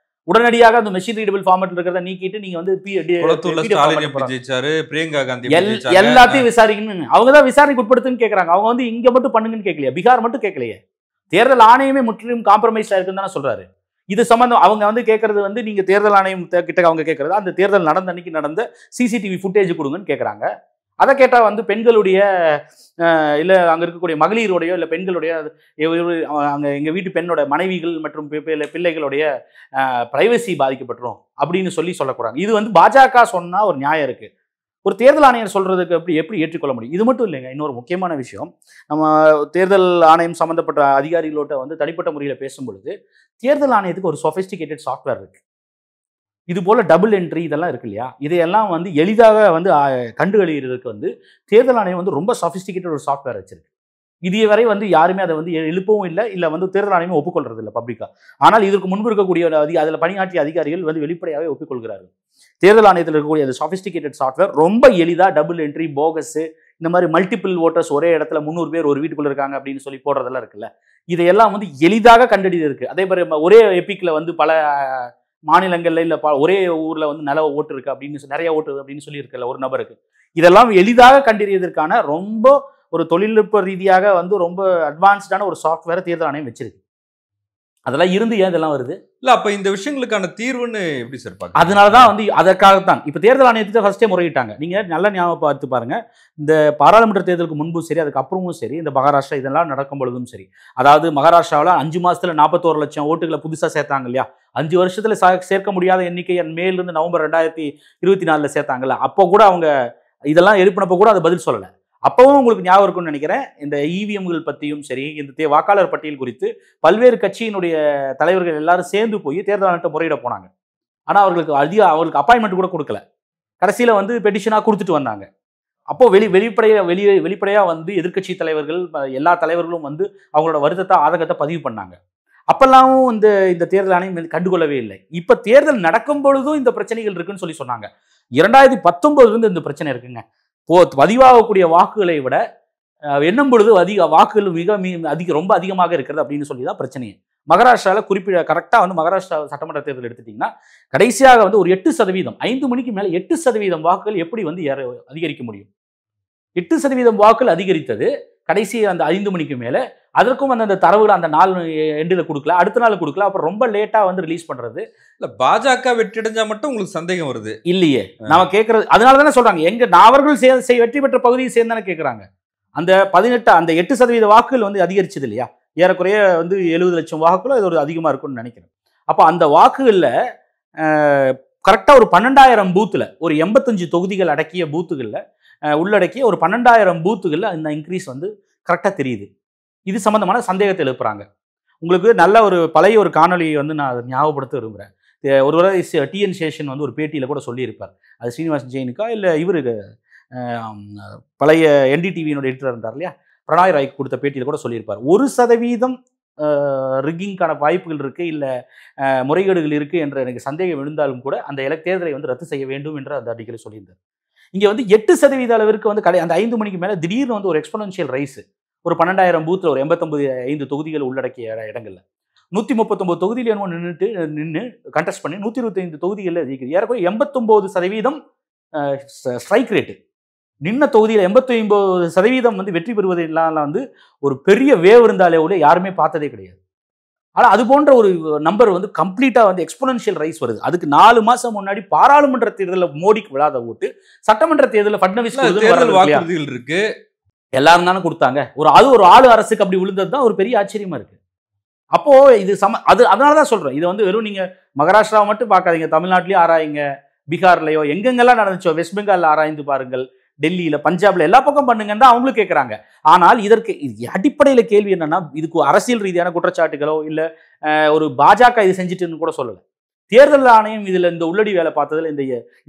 S2: உடனடியாக அந்த மெஷின் ரீடபிள் ஃபார்மேட்ல இருக்கிறத நீக்கிட்டு நீங்க வந்து
S1: பிரியங்கா காந்தி
S2: எல்லாத்தையும் விசாரிக்கணும். அவங்க தான் விசாரணைக்கு உட்படுத்துன்னு கேட்கறாங்க. அவங்க வந்து இங்க மட்டும் பண்ணுங்கன்னு கேட்கலையா, பீகார் மட்டும் கேட்கலையே. தேர்தல் ஆணையமே முற்றிலும் காம்ப்ரமைஸ் இருக்குன்னு தானே சொல்றாரு. இது சம்பந்தம் அவங்க வந்து கேட்கறது வந்து நீங்க தேர்தல் ஆணையம் கிட்ட அவங்க கேட்கறது அந்த தேர்தல் நடந்த அன்னைக்கு நடந்த சிசிடிவி ஃபுட்டேஜ் கொடுங்கன்னு கேட்கறாங்க. அதை கேட்டா வந்து பெண்களுடைய இல்ல அங்க இருக்கக்கூடிய மகளிருடைய இல்ல பெண்களுடைய அங்க எங்க வீட்டு பெண்ணோட மனைவிகள் மற்றும் பிள்ளைகளுடைய பிரைவசி பாதிக்கப்பட்டுரும் அப்படின்னு சொல்லக்கூடாது. இது வந்து பாஜக சொன்னா ஒரு நியாயம் இருக்கு. ஒரு தேர்தல் ஆணையர் சொல்றதுக்கு எப்படி ஏற்றுக்கொள்ள முடியும்? இது மட்டும் இல்லைங்க, இன்னொரு முக்கியமான விஷயம், நம்ம தேர்தல் ஆணையம் சம்பந்தப்பட்ட அதிகாரிகளோட வந்து தனிப்பட்ட முறையில் பேசும் பொழுது தேர்தல் ஆணையத்துக்கு ஒரு சொஃபிஸ்டிகேட்டட் சாஃப்ட்வேர் இருக்கு. இது போல டபுள் என்ட்ரி இதெல்லாம் இருக்கு இல்லையா, இதையெல்லாம் வந்து எளிதாக வந்து கண்டுகளிக்கிறதுக்கு வந்து தேர்தல் ஆணையம் வந்து ரொம்ப சொஃபிஸ்டிகேட்டட் ஒரு சாஃப்ட்வேர் வச்சிருக்கு. இதுவரை வந்து யாருமே அதை வந்து எழுப்பவும் இல்லை வந்து தேர்தல் ஆணையம் ஒப்புக்கொள்றது இல்லை பப்ளிக்கா. ஆனால் இதற்கு முன்பு இருக்கக்கூடிய அதில் பணியாற்றிய அதிகாரிகள் வந்து வெளிப்படையாகவே ஒப்புக்கொள்கிறார்கள். தேர்தல் ஆணையத்தில் இருக்கக்கூடிய அந்த சொஃபிஸ்டிகேட்டட் சாஃப்ட்வேர் ரொம்ப எளிதாக டபுள் என்ட்ரி, போகஸ், இந்த மாதிரி மல்டிபிள் ஓட்டர்ஸ் ஒரே இடத்துல 300 பேர் ஒரு வீட்டுக்குள்ள இருக்காங்க அப்படின்னு சொல்லி போடுறதெல்லாம் இருக்குல்ல, இதையெல்லாம் வந்து எளிதாக கண்டறிய இருக்கு. அதே மாதிரி ஒரே எபிக்ல வந்து பல மாநிலங்கள்ல இல்ல ஒரே ஊர்ல வந்து நில ஓட்டு இருக்கு அப்படின்னு நிறைய ஓட்டு அப்படின்னு சொல்லி இருக்குல்ல ஒரு நபருக்கு, இதெல்லாம் எளிதாக கண்டறியதற்கான ரொம்ப ஒரு தொழில்நுட்ப ரீதியாக வந்து ரொம்ப அட்வான்ஸ்டான ஒரு சாஃப்ட்வேரை தேர்தல் ஆணையம் வச்சிருக்கு. அதெல்லாம் இருந்து ஏன் இதெல்லாம் வருது?
S1: இல்ல அப்ப இந்த விஷயங்களுக்கான தீர்வுன்னு எப்படி சார் பாக்க?
S2: அதனாலதான் வந்து அதற்காகத்தான் இப்ப தேர்தல் ஆணையத்தை ஃபர்ஸ்டே முறையிட்டாங்க. நீங்க நல்ல ஞாபகம் பார்த்து பாருங்க, இந்த பாராளுமன்ற தேர்தலுக்கு முன்பும் சரி அதுக்கப்புறமும் சரி இந்த மகாராஷ்டிரா இதெல்லாம் நடக்கும் பொழுதும் சரி, அதாவது மகாராஷ்டிராவில் 5 மாசத்துல 41 லட்சம் ஓட்டுகளை புதுசா சேர்த்தாங்க இல்லையா, 5 வருஷத்துல சேர்க்க முடியாத எண்ணிக்கை மேலிருந்து நவம்பர் 2024 சேர்த்தாங்கல்ல, அப்போ கூட அவங்க இதெல்லாம் எழுப்பினப்போ கூட அதை பதில் சொல்லலை. அப்பவும் உங்களுக்கு ஞாபகம் இருக்கும்னு நினைக்கிறேன், இந்த இவிஎம்கள் பற்றியும் சரி இந்த வாக்காளர் பட்டியல் குறித்து பல்வேறு கட்சியினுடைய தலைவர்கள் எல்லாரும் சேர்ந்து போய் தேர்தல் ஆணையத்தை முறையிட போனாங்க. ஆனால் அவர்களுக்கு அப்பாயின்மெண்ட் கூட கொடுக்கல. கடைசியில் வந்து பெட்டிஷனாக கொடுத்துட்டு வந்தாங்க. அப்போ வெளிப்படையாக வந்து எதிர்கட்சி தலைவர்கள் எல்லா தலைவர்களும் வந்து அவங்களோட வருத்தத்தை ஆதங்கத்தை பதிவு பண்ணாங்க. அப்பெல்லாம் இந்த தேர்தல் ஆணையம் கண்டுகொள்ளவே இல்லை. இப்போ தேர்தல் நடக்கும் பொழுதும் இந்த பிரச்சனைகள் இருக்குன்னு சொன்னாங்க. 2019 இந்த பிரச்சனை இருக்குங்க. பதிவாகக்கூடிய வாக்குகளை விட எண்ணும் பொழுது வாக்குகள் ரொம்ப அதிகமாக இருக்கிறது அப்படின்னு சொல்லி தான் பிரச்சனையே. மகாராஷ்டிராவில் கரெக்டாக வந்து மகாராஷ்டிரா சட்டமன்ற தேர்தல் எடுத்துட்டீங்கன்னா கடைசியாக வந்து ஒரு 8%, 5 மணிக்கு மேலே 8% வாக்குகள் எப்படி வந்து அதிகரிக்க முடியும்? 8% வாக்குகள் அதிகரித்தது கடைசி அந்த 5 மணிக்கு மேலே. அதற்கும் அந்த தரவுகள் அந்த நாள் எண்டில் கொடுக்கல, அடுத்த நாள் கொடுக்கல, அப்புறம் ரொம்ப லேட்டாக வந்து ரிலீஸ் பண்ணுறது.
S1: இல்லை பாஜக வெற்றியடைஞ்சா மட்டும் உங்களுக்கு சந்தேகம் வருது
S2: இல்லையே? நாம கேட்கறது அதனால தானே சொல்றாங்க, அவர்கள் வெற்றி பெற்ற பகுதியை சேர்ந்தானே கேட்குறாங்க. அந்த 8% வாக்குகள் வந்து அதிகரிச்சது இல்லையா, ஏறக்குறைய வந்து 70 லட்சம் வாக்குகளும் இது ஒரு அதிகமாக இருக்கும்னு நினைக்கிறேன். அப்போ அந்த வாக்குகளில் கரெக்டாக ஒரு 12,000 பூத்தில் ஒரு 85 தொகுதிகள் அடக்கிய பூத்துகளில் உள்ளடக்கிய ஒரு 12,000 பூத்துகளில் அந்த இன்க்ரீஸ் வந்து கரெக்டாக தெரியுது. இது சம்பந்தமான சந்தேகத்தை எழுப்புறாங்க. உங்களுக்கு நல்ல ஒரு பழைய ஒரு காணொலியை வந்து நான் அதை ஞாபகப்படுத்த விரும்புகிறேன். ஒருவரை டிஎன் சேஷன் வந்து ஒரு பேட்டியில் கூட சொல்லியிருப்பார். அது ஸ்ரீனிவாசன் ஜெயினுக்கா இல்லை இவருக்கு பழைய என்டிடிவியினுடைய எடிட்டர் இருந்தார் இல்லையா, பிரணாய் ராய்க்கு கொடுத்த பேட்டியில் கூட சொல்லியிருப்பார். 1% ரிக்கிங்கான வாய்ப்புகள் இருக்குது, இல்லை முறைகேடுகள் இருக்குது என்ற எனக்கு சந்தேகம் எழுந்தாலும் கூட அந்த தேர்தலை வந்து ரத்து செய்ய வேண்டும் என்று அந்த அடிக்கடி சொல்லியிருந்தார். இங்கே வந்து 8% அளவிற்கு வந்து அந்த 5 மணிக்கு மேலே திடீர்னு வந்து ஒரு எக்ஸ்போனன்ஷியல் ரைஸ், ஒரு 12,000 பூத்தில் ஒரு 85 தொகுதிகள் உள்ளடக்கிய இடங்கள்ல 139 தொகுதியில் நின்று கண்டெஸ்ட் பண்ணி 125 தொகுதிகளில் ஜெயிக்குது. ஏறக்குறைய 89% ஸ்ட்ரைக் ரேட்டு. நின்ன தொகுதியில் 89% வந்து வெற்றி பெறுவது இல்லாமல் வந்து ஒரு பெரிய வேவ் இருந்தாலே கூட யாருமே பார்த்ததே கிடையாது. ஆனால் அது போன்ற ஒரு நம்பர் வந்து கம்ப்ளீட்டாக வந்து எக்ஸ்போனன்ஷியல் ரைஸ் வருது. அதுக்கு 4 மாதம் முன்னாடி பாராளுமன்ற தேர்தலில் மோடிக்கு விழாத ஓட்டு, சட்டமன்ற தேர்தலில் ஃபட்னவிஸ்
S1: வாக்குறுதிகள் இருக்கு,
S2: எல்லாரும் தானே கொடுத்தாங்க. ஒரு ஆளு அரசுக்கு அப்படி விழுந்தது தான் ஒரு பெரிய ஆச்சரியமா இருக்கு. அப்போ இது அதனால தான் சொல்றேன், இது வந்து வெறும் நீங்க மகாராஷ்டிராவை மட்டும் பார்க்காதீங்க, தமிழ்நாட்டிலேயே ஆராயுங்க, பீகார்லையோ எங்கெங்கெல்லாம் நடந்துச்சோ, வெஸ்ட் பெங்காலில் ஆராய்ந்து பாருங்கள், டெல்லியில பஞ்சாப்ல எல்லா பக்கம் பண்ணுங்கன்னு தான் அவங்களும் கேட்கறாங்க. ஆனால் இதற்கு அடிப்படையில கேள்வி என்னன்னா, இதுக்கு அரசியல் ரீதியான குற்றச்சாட்டுகளோ இல்ல ஒரு பாஜக இது செஞ்சுட்டுன்னு கூட சொல்லல. தேர்தல் ஆணையம் இதுல இந்த உள்ளடி வேலை பார்த்ததுல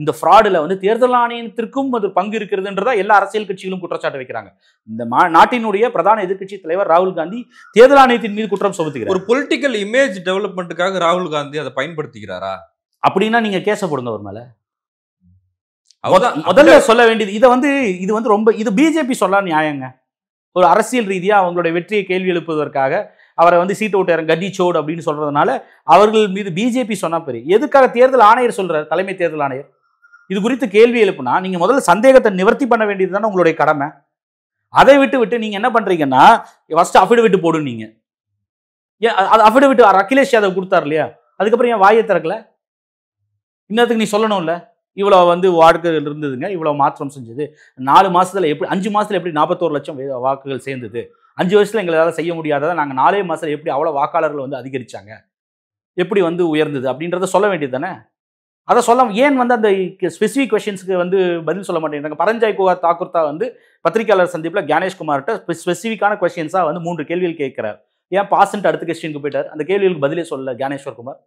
S2: இந்த ஃப்ராடுல வந்து தேர்தல் ஆணையத்திற்கும் அது பங்கு இருக்கிறதுன்றதா எல்லா அரசியல் கட்சிகளும் குற்றச்சாட்டு வைக்கிறாங்க. இந்த நாட்டினுடைய பிரதான எதிர்க்கட்சி தலைவர் ராகுல் காந்தி தேர்தல் ஆணையத்தின் மீது குற்றம் சுமத்துகிறார்.
S1: ஒரு பொலிட்டிக்கல் இமேஜ் டெவலப்மெண்ட்டுக்காக ராகுல் காந்தி அதை பயன்படுத்திக்கிறாரா?
S2: அப்படின்னா நீங்க கேச போடுங்க ஒரு மேல.
S1: அவர்தான்
S2: முதல்ல சொல்ல வேண்டியது இது வந்து ரொம்ப இது பிஜேபி சொல்ல நியாயங்க. ஒரு அரசியல் ரீதியா அவங்களுடைய வெற்றியை கேள்வி எழுப்புவதற்காக அவரை வந்து சீட்டு விட்டு கட்டி சோடு அப்படின்னு சொல்றதுனால அவர்கள் மீது பிஜேபி சொன்னா பெரிய எதுக்காக தேர்தல் ஆணையர் சொல்றாரு, தலைமை தேர்தல் ஆணையர் இது குறித்து கேள்வி எழுப்புனா நீங்க முதல்ல சந்தேகத்தை நிவர்த்தி பண்ண வேண்டியது தானே உங்களுடைய கடமை. அதை விட்டு நீங்க என்ன பண்றீங்கன்னா ஃபர்ஸ்ட் அஃபிடவிட் போடும். நீங்க ஏன் அஃபிடவிட் அகிலேஷ் யாதவ் கொடுத்தாரு இல்லையா, அதுக்கப்புறம் ஏன் வாயை திறக்கல? இன்னத்துக்கு நீ சொல்லணும்ல, இவ்வளவு வந்து வாக்குகள் இருந்ததுங்க, இவ்வளவு மாற்றம் செஞ்சது 4 மாசத்துல எப்படி 5 மாசத்துல எப்படி 41 லட்சம் வாக்குகள் சேர்ந்தது, 5 வருஷத்துல எங்களால செய்ய முடியாததை நாங்க 4 மாசத்துல எப்படி அவ்வளவு வாக்காளர்கள் வந்து அதிகரிச்சாங்க, எப்படி வந்து உயர்ந்தது அப்படின்றத சொல்ல வேண்டியது தானே. அதை சொல்ல ஏன் வந்து அந்த ஸ்பெசிபிக் கொஸ்டின்ஸ்க்கு வந்து பதில் சொல்ல மாட்டேங்கிறாங்க. பரஞ்சாய் குஹார் தாக்கூர் தான் வந்து பத்திரிகையாளர் சந்திப்பில் கணேஷ்குமார்கிட்ட ஸ்பெசிஃபிக்கான கொஸ்டின்ஸாக வந்து 3 கேள்விகள் கேட்கிறார். ஏன் பாஸ்ன்ட்டு அடுத்த கொஸ்டினுக்கு போயிட்டார், அந்த கேள்விகளுக்கு பதிலே சொல்லல ஞானேஸ்வர் குமார்.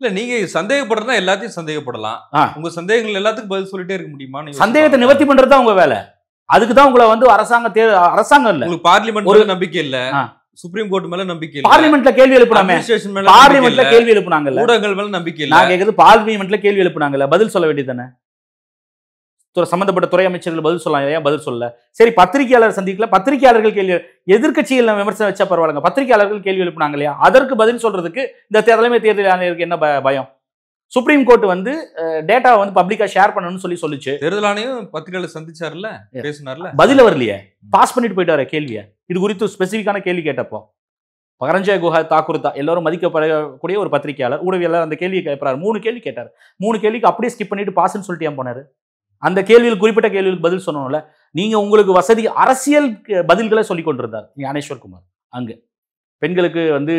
S1: இல்ல நீங்க சந்தேகப்படுறதா எல்லாத்தையும் சந்தேகப்படலாம். உங்க சந்தேகங்கள் எல்லாத்துக்கும் பதில் சொல்லிட்டே இருக்க முடியுமா?
S2: சந்தேகத்தை நிவர்த்தி பண்றது தான் உங்க வேலை. அதுக்கு தான் உங்களை வந்து அரசாங்கம் இல்ல,
S1: உங்களுக்கு பார்லிமெண்ட் மேல நம்பிக்கை இல்ல, சுப்ரீம் கோர்ட் மேல நம்பிக்கை இல்ல,
S2: பார்லிமெண்ட்ல கேள்வி எழுப்புனாங்க, பார்லிமெண்ட்ல கேள்வி எழுப்புனாங்கல்ல,
S1: ஊடகங்கள் மேல நம்பிக்கை இல்ல.
S2: நான் கேக்குது பார்லிமெண்ட்ல கேள்வி எழுப்புனாங்கல்ல, பதில் சொல்ல வேண்டியது தானே. சம்பந்தப்பட்ட துறை அமைச்சர்கள் பதில் சொல்லலாம், ஏன் பதில் சொல்லல? சரி, பத்திரிகையாளர் சந்திக்கல, பத்திரிகையாளர்கள் கேள்வி, எதிர்கட்சிகள் விமர்சனம் வச்சா பரவாயில்லைங்க, பத்திரிகையாளர்கள் கேள்வி எழுப்புனாங்க இல்லையா, அதற்கு பதில் சொல்றதுக்கு இந்த தலைமை தேர்தல் ஆணையருக்கு என்ன பயம்? சுப்ரீம் கோர்ட் வந்து டேட்டா வந்து பப்ளிக்கா ஷேர் பண்ணணும்னு சொல்லிச்சு.
S1: தேர்தல் ஆணையம் பத்திரிகையாளர் சந்திச்சார்ல, பேசினார்ல,
S2: பதில வரலையே, பாஸ் பண்ணிட்டு போயிட்டாரு கேள்வியை. இது குறித்து ஸ்பெசிபிக்கான கேள்வி கேட்டப்போ பரஞ்சாய் குஹார் தாக்கூர் தான் எல்லாரும் மதிக்கப்படக்கூடிய ஒரு பத்திரிகையாளர், ஊடகவியலாளர் அந்த கேள்வி கேட்கிறார். 3 கேள்வி கேட்டார். 3 கேள்விக்கு அப்படியே ஸ்கிப் பண்ணிட்டு பாஸ்ன்னு சொல்லிட்டு ஏன் போனாரு? அந்த கேள்வியில் குறிப்பிட்ட கேள்விகளுக்கு பதில் சொல்லணும்ல. நீங்க உங்களுக்கு வசதி அரசியல் பதில்களை சொல்லிக் கொண்டிருந்தார் ஞானேஸ்வர் குமார். அங்க பெண்களுக்கு வந்து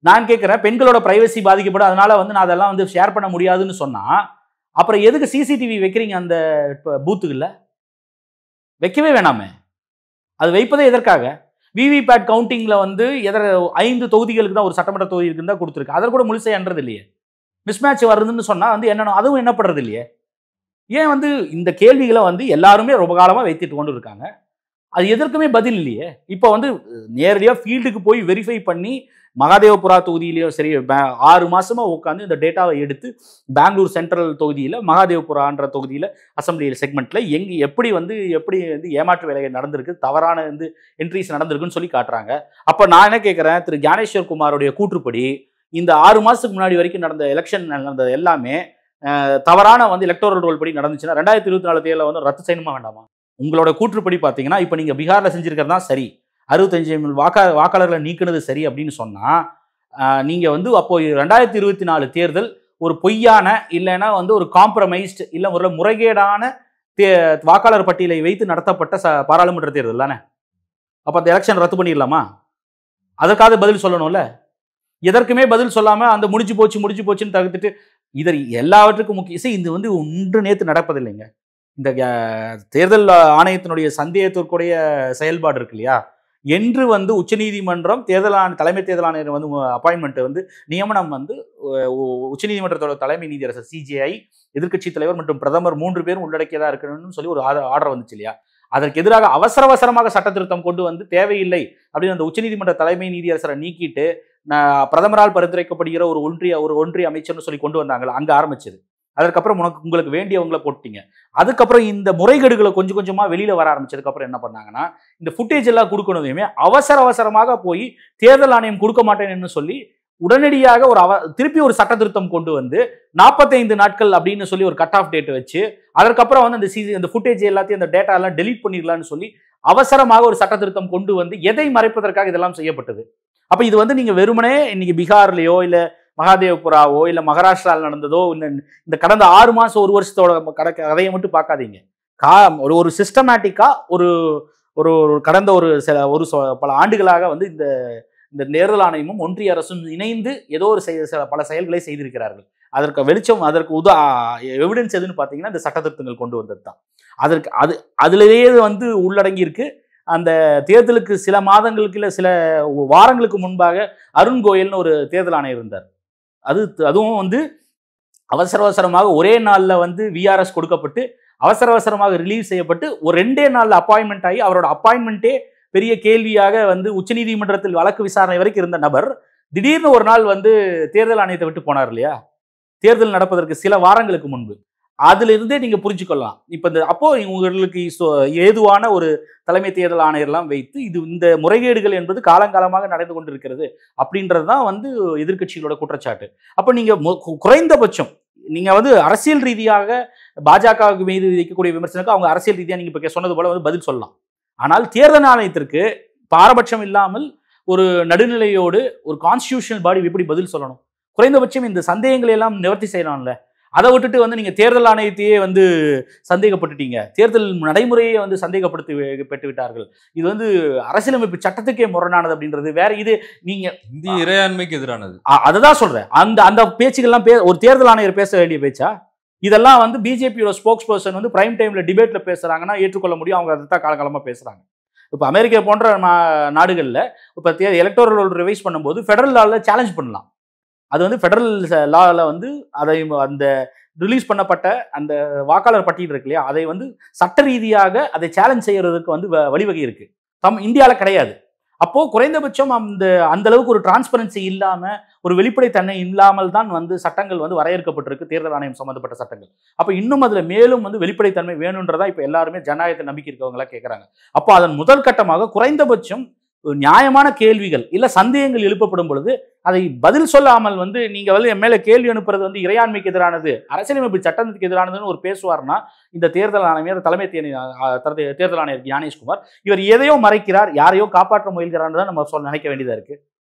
S2: நான் கேட்கிறேன், பெண்களோட பிரைவசி பாதிக்கப்படும், அதனால வந்து நான் அதெல்லாம் வந்து ஷேர் பண்ண முடியாதுன்னு சொன்னா அப்புறம் எதுக்கு சிசிடிவி வைக்கிறீங்க அந்த பூத்துக்குள்ள? வைக்கவே வேணாமே. அது வைப்பதே எதற்காக? விவிபேட் கவுண்டிங்ல வந்து 5 தொகுதிகளுக்கு தான், ஒரு சட்டமன்ற தொகுதிக்கு தான் கொடுத்துருக்கு. அதை கூட முழுசா என்றது இல்லையே. மிஸ்மேட்ச் வருதுன்னு சொன்னா வந்து என்ன அதுவும் என்னப்படுறது இல்லையே. ஏன் வந்து இந்த கேள்விகளை வந்து எல்லாருமே ரொம்ப காலமா வைத்துட்டு கொண்டு இருக்காங்க, அது எதற்குமே பதில் இல்லையே. இப்போ வந்து நேரடியாக ஃபீல்டுக்கு போய் வெரிஃபை பண்ணி மகாதேவபுரா தொகுதியிலேயோ சரி 6 மாசமா உட்காந்து இந்த டேட்டாவை எடுத்து பெங்களூர் சென்ட்ரல் தொகுதியில் மகாதேவபுரான்ற தொகுதியில் அசம்பிளி செக்மெண்ட்ல எப்படி வந்து ஏமாற்று வேலைகள் நடந்திருக்கு, தவறான வந்து என்ட்ரிஸ் நடந்திருக்குன்னு சொல்லி காட்டுறாங்க. அப்போ நான் என்ன கேட்குறேன், திரு ஞானேஸ்வர் குமாரோடைய கூற்றுப்படி இந்த 6 மாசத்துக்கு முன்னாடி வரைக்கும் நடந்த எலெக்ஷன் நடந்தது எல்லாமே தவறான வந்து எலக்டோரல் ரோல் படி நடந்துச்சுன்னா 2024 தேர்தலில் வந்து ரத்து செய்யணுமா வேண்டாமா? உங்களோட கூற்றுப்படி பார்த்தீங்கன்னா இப்போ நீங்கள் பீகாரில் செஞ்சிருக்கிறது தான் சரி, 65 வாக்காளர்களை நீக்கினது சரி அப்படின்னு சொன்னா நீங்க வந்து அப்போ 2024 தேர்தல் ஒரு பொய்யான இல்லைன்னா வந்து ஒரு காம்ப்ரமைஸ்ட் இல்லை ஒரு முறைகேடான வாக்காளர் பட்டியலை வைத்து நடத்தப்பட்ட பாராளுமன்ற தேர்தல் தானே. அப்போ அந்த எலெக்ஷன் ரத்து பண்ணிடலாமா? அதற்காக பதில் சொல்லணும்ல. எதற்குமே பதில் சொல்லாம அந்த முடிஞ்சு போச்சுன்னு தவிர்த்துட்டு இதர் எல்லாவற்றுக்கும் முக்கியம் இது வந்து ஒன்று நேற்று நடப்பதில்லைங்க. இந்த தேர்தல் ஆணையத்தினுடைய சந்தேகத்திற்குரிய செயல்பாடு இருக்கு இல்லையா, என்று வந்து உச்சநீதிமன்றம் தலைமை தேர்தல் ஆணையர் வந்து அப்பாயின்மெண்ட் வந்து நியமனம் வந்து உச்சநீதிமன்றத்தோட தலைமை நீதியரசர் சிஜேஐ, எதிர்க்கட்சி தலைவர் மற்றும் பிரதமர் 3 பேரும் உள்ளடக்கியதா இருக்கணும்னு சொல்லி ஒரு ஆர்டர் வந்துச்சு இல்லையா. அதற்கு எதிராக அவசரமாக சட்ட திருத்தம் கொண்டு வந்து தேவையில்லை அப்படின்னு அந்த உச்சநீதிமன்ற தலைமை நீதியரசரை நீக்கிட்டு பிரதமரால் பரிந்துரைக்கப்படுகிற ஒரு ஒன்றிய அமைச்சர்னு சொல்லி கொண்டு வந்தாங்களா, அங்க ஆரம்பிச்சது. அதுக்கப்புறம் உங்களுக்கு வேண்டியவங்களை போட்டீங்க. அதுக்கப்புறம் இந்த முறைகேடுகளை கொஞ்சம் கொஞ்சமா வெளியில வர ஆரம்பிச்சதுக்கு அப்புறம் என்ன பண்ணாங்கன்னா, இந்த ஃபுட்டேஜ் எல்லாம் கொடுக்கணுமே அவசரமாக போய் தேர்தல் ஆணையம் கொடுக்க மாட்டேன்னு சொல்லி உடனடியாக திருப்பி ஒரு சட்ட திருத்தம் கொண்டு வந்து 45 நாட்கள் அப்படின்னு சொல்லி ஒரு கட் ஆஃப் டேட் வச்சு அதற்கப்புறம் வந்து அந்த ஃபுட்டேஜ் எல்லாத்தையும் அந்த டேட்டா எல்லாம் டெலீட் பண்ணிடலாம்னு சொல்லி அவசரமாக ஒரு சட்ட திருத்தம் கொண்டு வந்து எதை மறைப்பதற்காக இதெல்லாம் செய்யப்பட்டது. அப்ப இது வந்து நீங்க வெறுமனே இன்னைக்கு பீகார்லயோ இல்ல மகாதேவபுராவோ இல்ல மகாராஷ்டிராவில் நடந்ததோ இந்த கடந்த 6 மாசம் 1 வருஷத்தோட கதையை மட்டும் பார்க்காதீங்க. ஒரு சிஸ்டமேட்டிக்கா ஒரு கடந்த பல ஆண்டுகளாக வந்து இந்த தேர்தல் ஆணையமும் ஒன்றிய அரசும் இணைந்து ஏதோ பல செயல்களை செய்திருக்கிறார்கள். அதற்கு வெளிச்சம், அதற்கு எவிடன்ஸ் எதுன்னு பார்த்தீங்கன்னா இந்த சட்ட திருத்தங்கள் கொண்டு வந்தது தான். அதற்கு அதுலேயே வந்து உள்ளடங்கி இருக்கு. அந்த தேர்தலுக்கு சில மாதங்களுக்கு இல்லை சில வாரங்களுக்கு முன்பாக அருண் கோயல்னு ஒரு தேர்தல் ஆணையர் இருந்தார். அதுவும் வந்து அவசரமாக ஒரே நாளில் வந்து விஆர்எஸ் கொடுக்கப்பட்டு அவசரமாக ரிலீஸ் செய்யப்பட்டு ஒரு 2 நாளில் அப்பாயின்மெண்ட் ஆகி அவரோட அப்பாயின்மெண்ட்டே பெரிய கேள்வியாக வந்து உச்சநீதிமன்றத்தில் வழக்கு விசாரணை வரைக்கும் இருந்த நபர் திடீர்னு ஒரு நாள் வந்து தேர்தல் ஆணையத்தை விட்டு போனார் இல்லையா, தேர்தல் நடப்பதற்கு சில வாரங்களுக்கு முன்பு. அதுல இருந்தே நீங்க புரிஞ்சுக்கொள்ளலாம். இப்ப அப்போ உங்களுக்கு ஏதுவான ஒரு தலைமை தேர்தல் ஆணையர்லாம் வைத்து இந்த முறைகேடுகள் என்பது காலங்காலமாக நடந்து கொண்டிருக்கிறது அப்படின்றதுதான் வந்து எதிர்க்கட்சிகளோட குற்றச்சாட்டு. அப்ப நீங்க குறைந்தபட்சம் நீங்க வந்து அரசியல் ரீதியாக பாஜக மீது வைக்கக்கூடிய விமர்சனத்துக்கு அவங்க அரசியல் ரீதியாக நீங்க இப்ப சொன்னது போல வந்து பதில் சொல்லலாம். ஆனால் தேர்தல் ஆணையத்திற்கு பாரபட்சம் இல்லாமல் ஒரு நடுநிலையோடு ஒரு கான்ஸ்டிடியூஷனல் பாடி எப்படி பதில் சொல்லணும்? குறைந்தபட்சம் இந்த சந்தேகங்களை எல்லாம் நிவர்த்தி செய்யலாம்ல. அதை விட்டுட்டு வந்து நீங்க தேர்தல் ஆணையத்தையே வந்து சந்தேகப்பட்டுட்டீங்க, தேர்தல் நடைமுறையே வந்து பெற்று விட்டார்கள். இது வந்து அரசியலமைப்பு சட்டத்துக்கே முரணானது அப்படின்றது வேற. இது நீங்க
S1: இந்திய இறையாண்மைக்கு எதிரானது.
S2: அதுதான் சொல்றேன். அந்த பேச்சுக்கள்லாம் ஒரு தேர்தல் ஆணையர் பேச வேண்டிய பேச்சா? இதெல்லாம் வந்து பிஜேபியோட ஸ்போக்ஸ் பர்சன் வந்து பிரைம் டைம்ல டிபேட்ல பேசுறாங்கன்னா ஏற்றுக்கொள்ள முடியும். அவங்க அதை தான் காலகாலமா பேசுறாங்க. இப்போ அமெரிக்கா போன்ற நாடுகளில் இப்போ எலக்டோரல் ரோல் ரிவைஸ் பண்ணும்போது ஃபெடரல் லால சேலஞ்ச் பண்ணலாம். அது வந்து ஃபெடரல் லால வந்து அந்த ரிலீஸ் பண்ணப்பட்ட அந்த வாக்காளர் பட்டியல் இருக்கு இல்லையா, அதை வந்து சட்ட ரீதியாக அதை சேலஞ்ச் செய்யறதுக்கு வந்து வழிவகை இருக்கு. இந்தியாவில் கிடையாது. அப்போ குறைந்தபட்சம் அந்த அளவுக்கு ஒரு டிரான்ஸ்பரன்சி இல்லாம ஒரு வெளிப்படைத்தன்மை இல்லாமல் தான் வந்து சட்டங்கள் வந்து வரையறுக்கப்பட்டிருக்கு, தேர்தல் ஆணையம் சம்பந்தப்பட்ட சட்டங்கள். அப்ப இன்னும் அதுல மேலும் வந்து வெளிப்படைத்தன்மை வேணும்ன்றதா இப்ப எல்லாருமே ஜனநாயகத்தை நம்பிக்கை இருக்கவங்களா கேட்கறாங்க. அப்போ அதன் முதல் கட்டமாக குறைந்தபட்சம் நியாயமான கேள்விகள் இல்ல சந்தேகங்கள் எழுப்பப்படும் பொழுது அதை பதில் சொல்லாமல் வந்து நீங்க வந்து என் மேல கேள்வி அனுப்புறது வந்து இறையாண்மைக்கு எதிரானது, அரசியலமைப்பு சட்டத்துக்கு எதிரானதுன்னு ஒரு பேசுவார்னா இந்த தேர்தல் ஆணையர் தலைமை தேர்தல் ஆணையர் ஞானேஷ்குமார் இவர் எதையோ மறைக்கிறார், யாரையோ காப்பாற்ற முயல்கிறான்னு தான் நம்ம நினைக்க வேண்டியதா இருக்கு.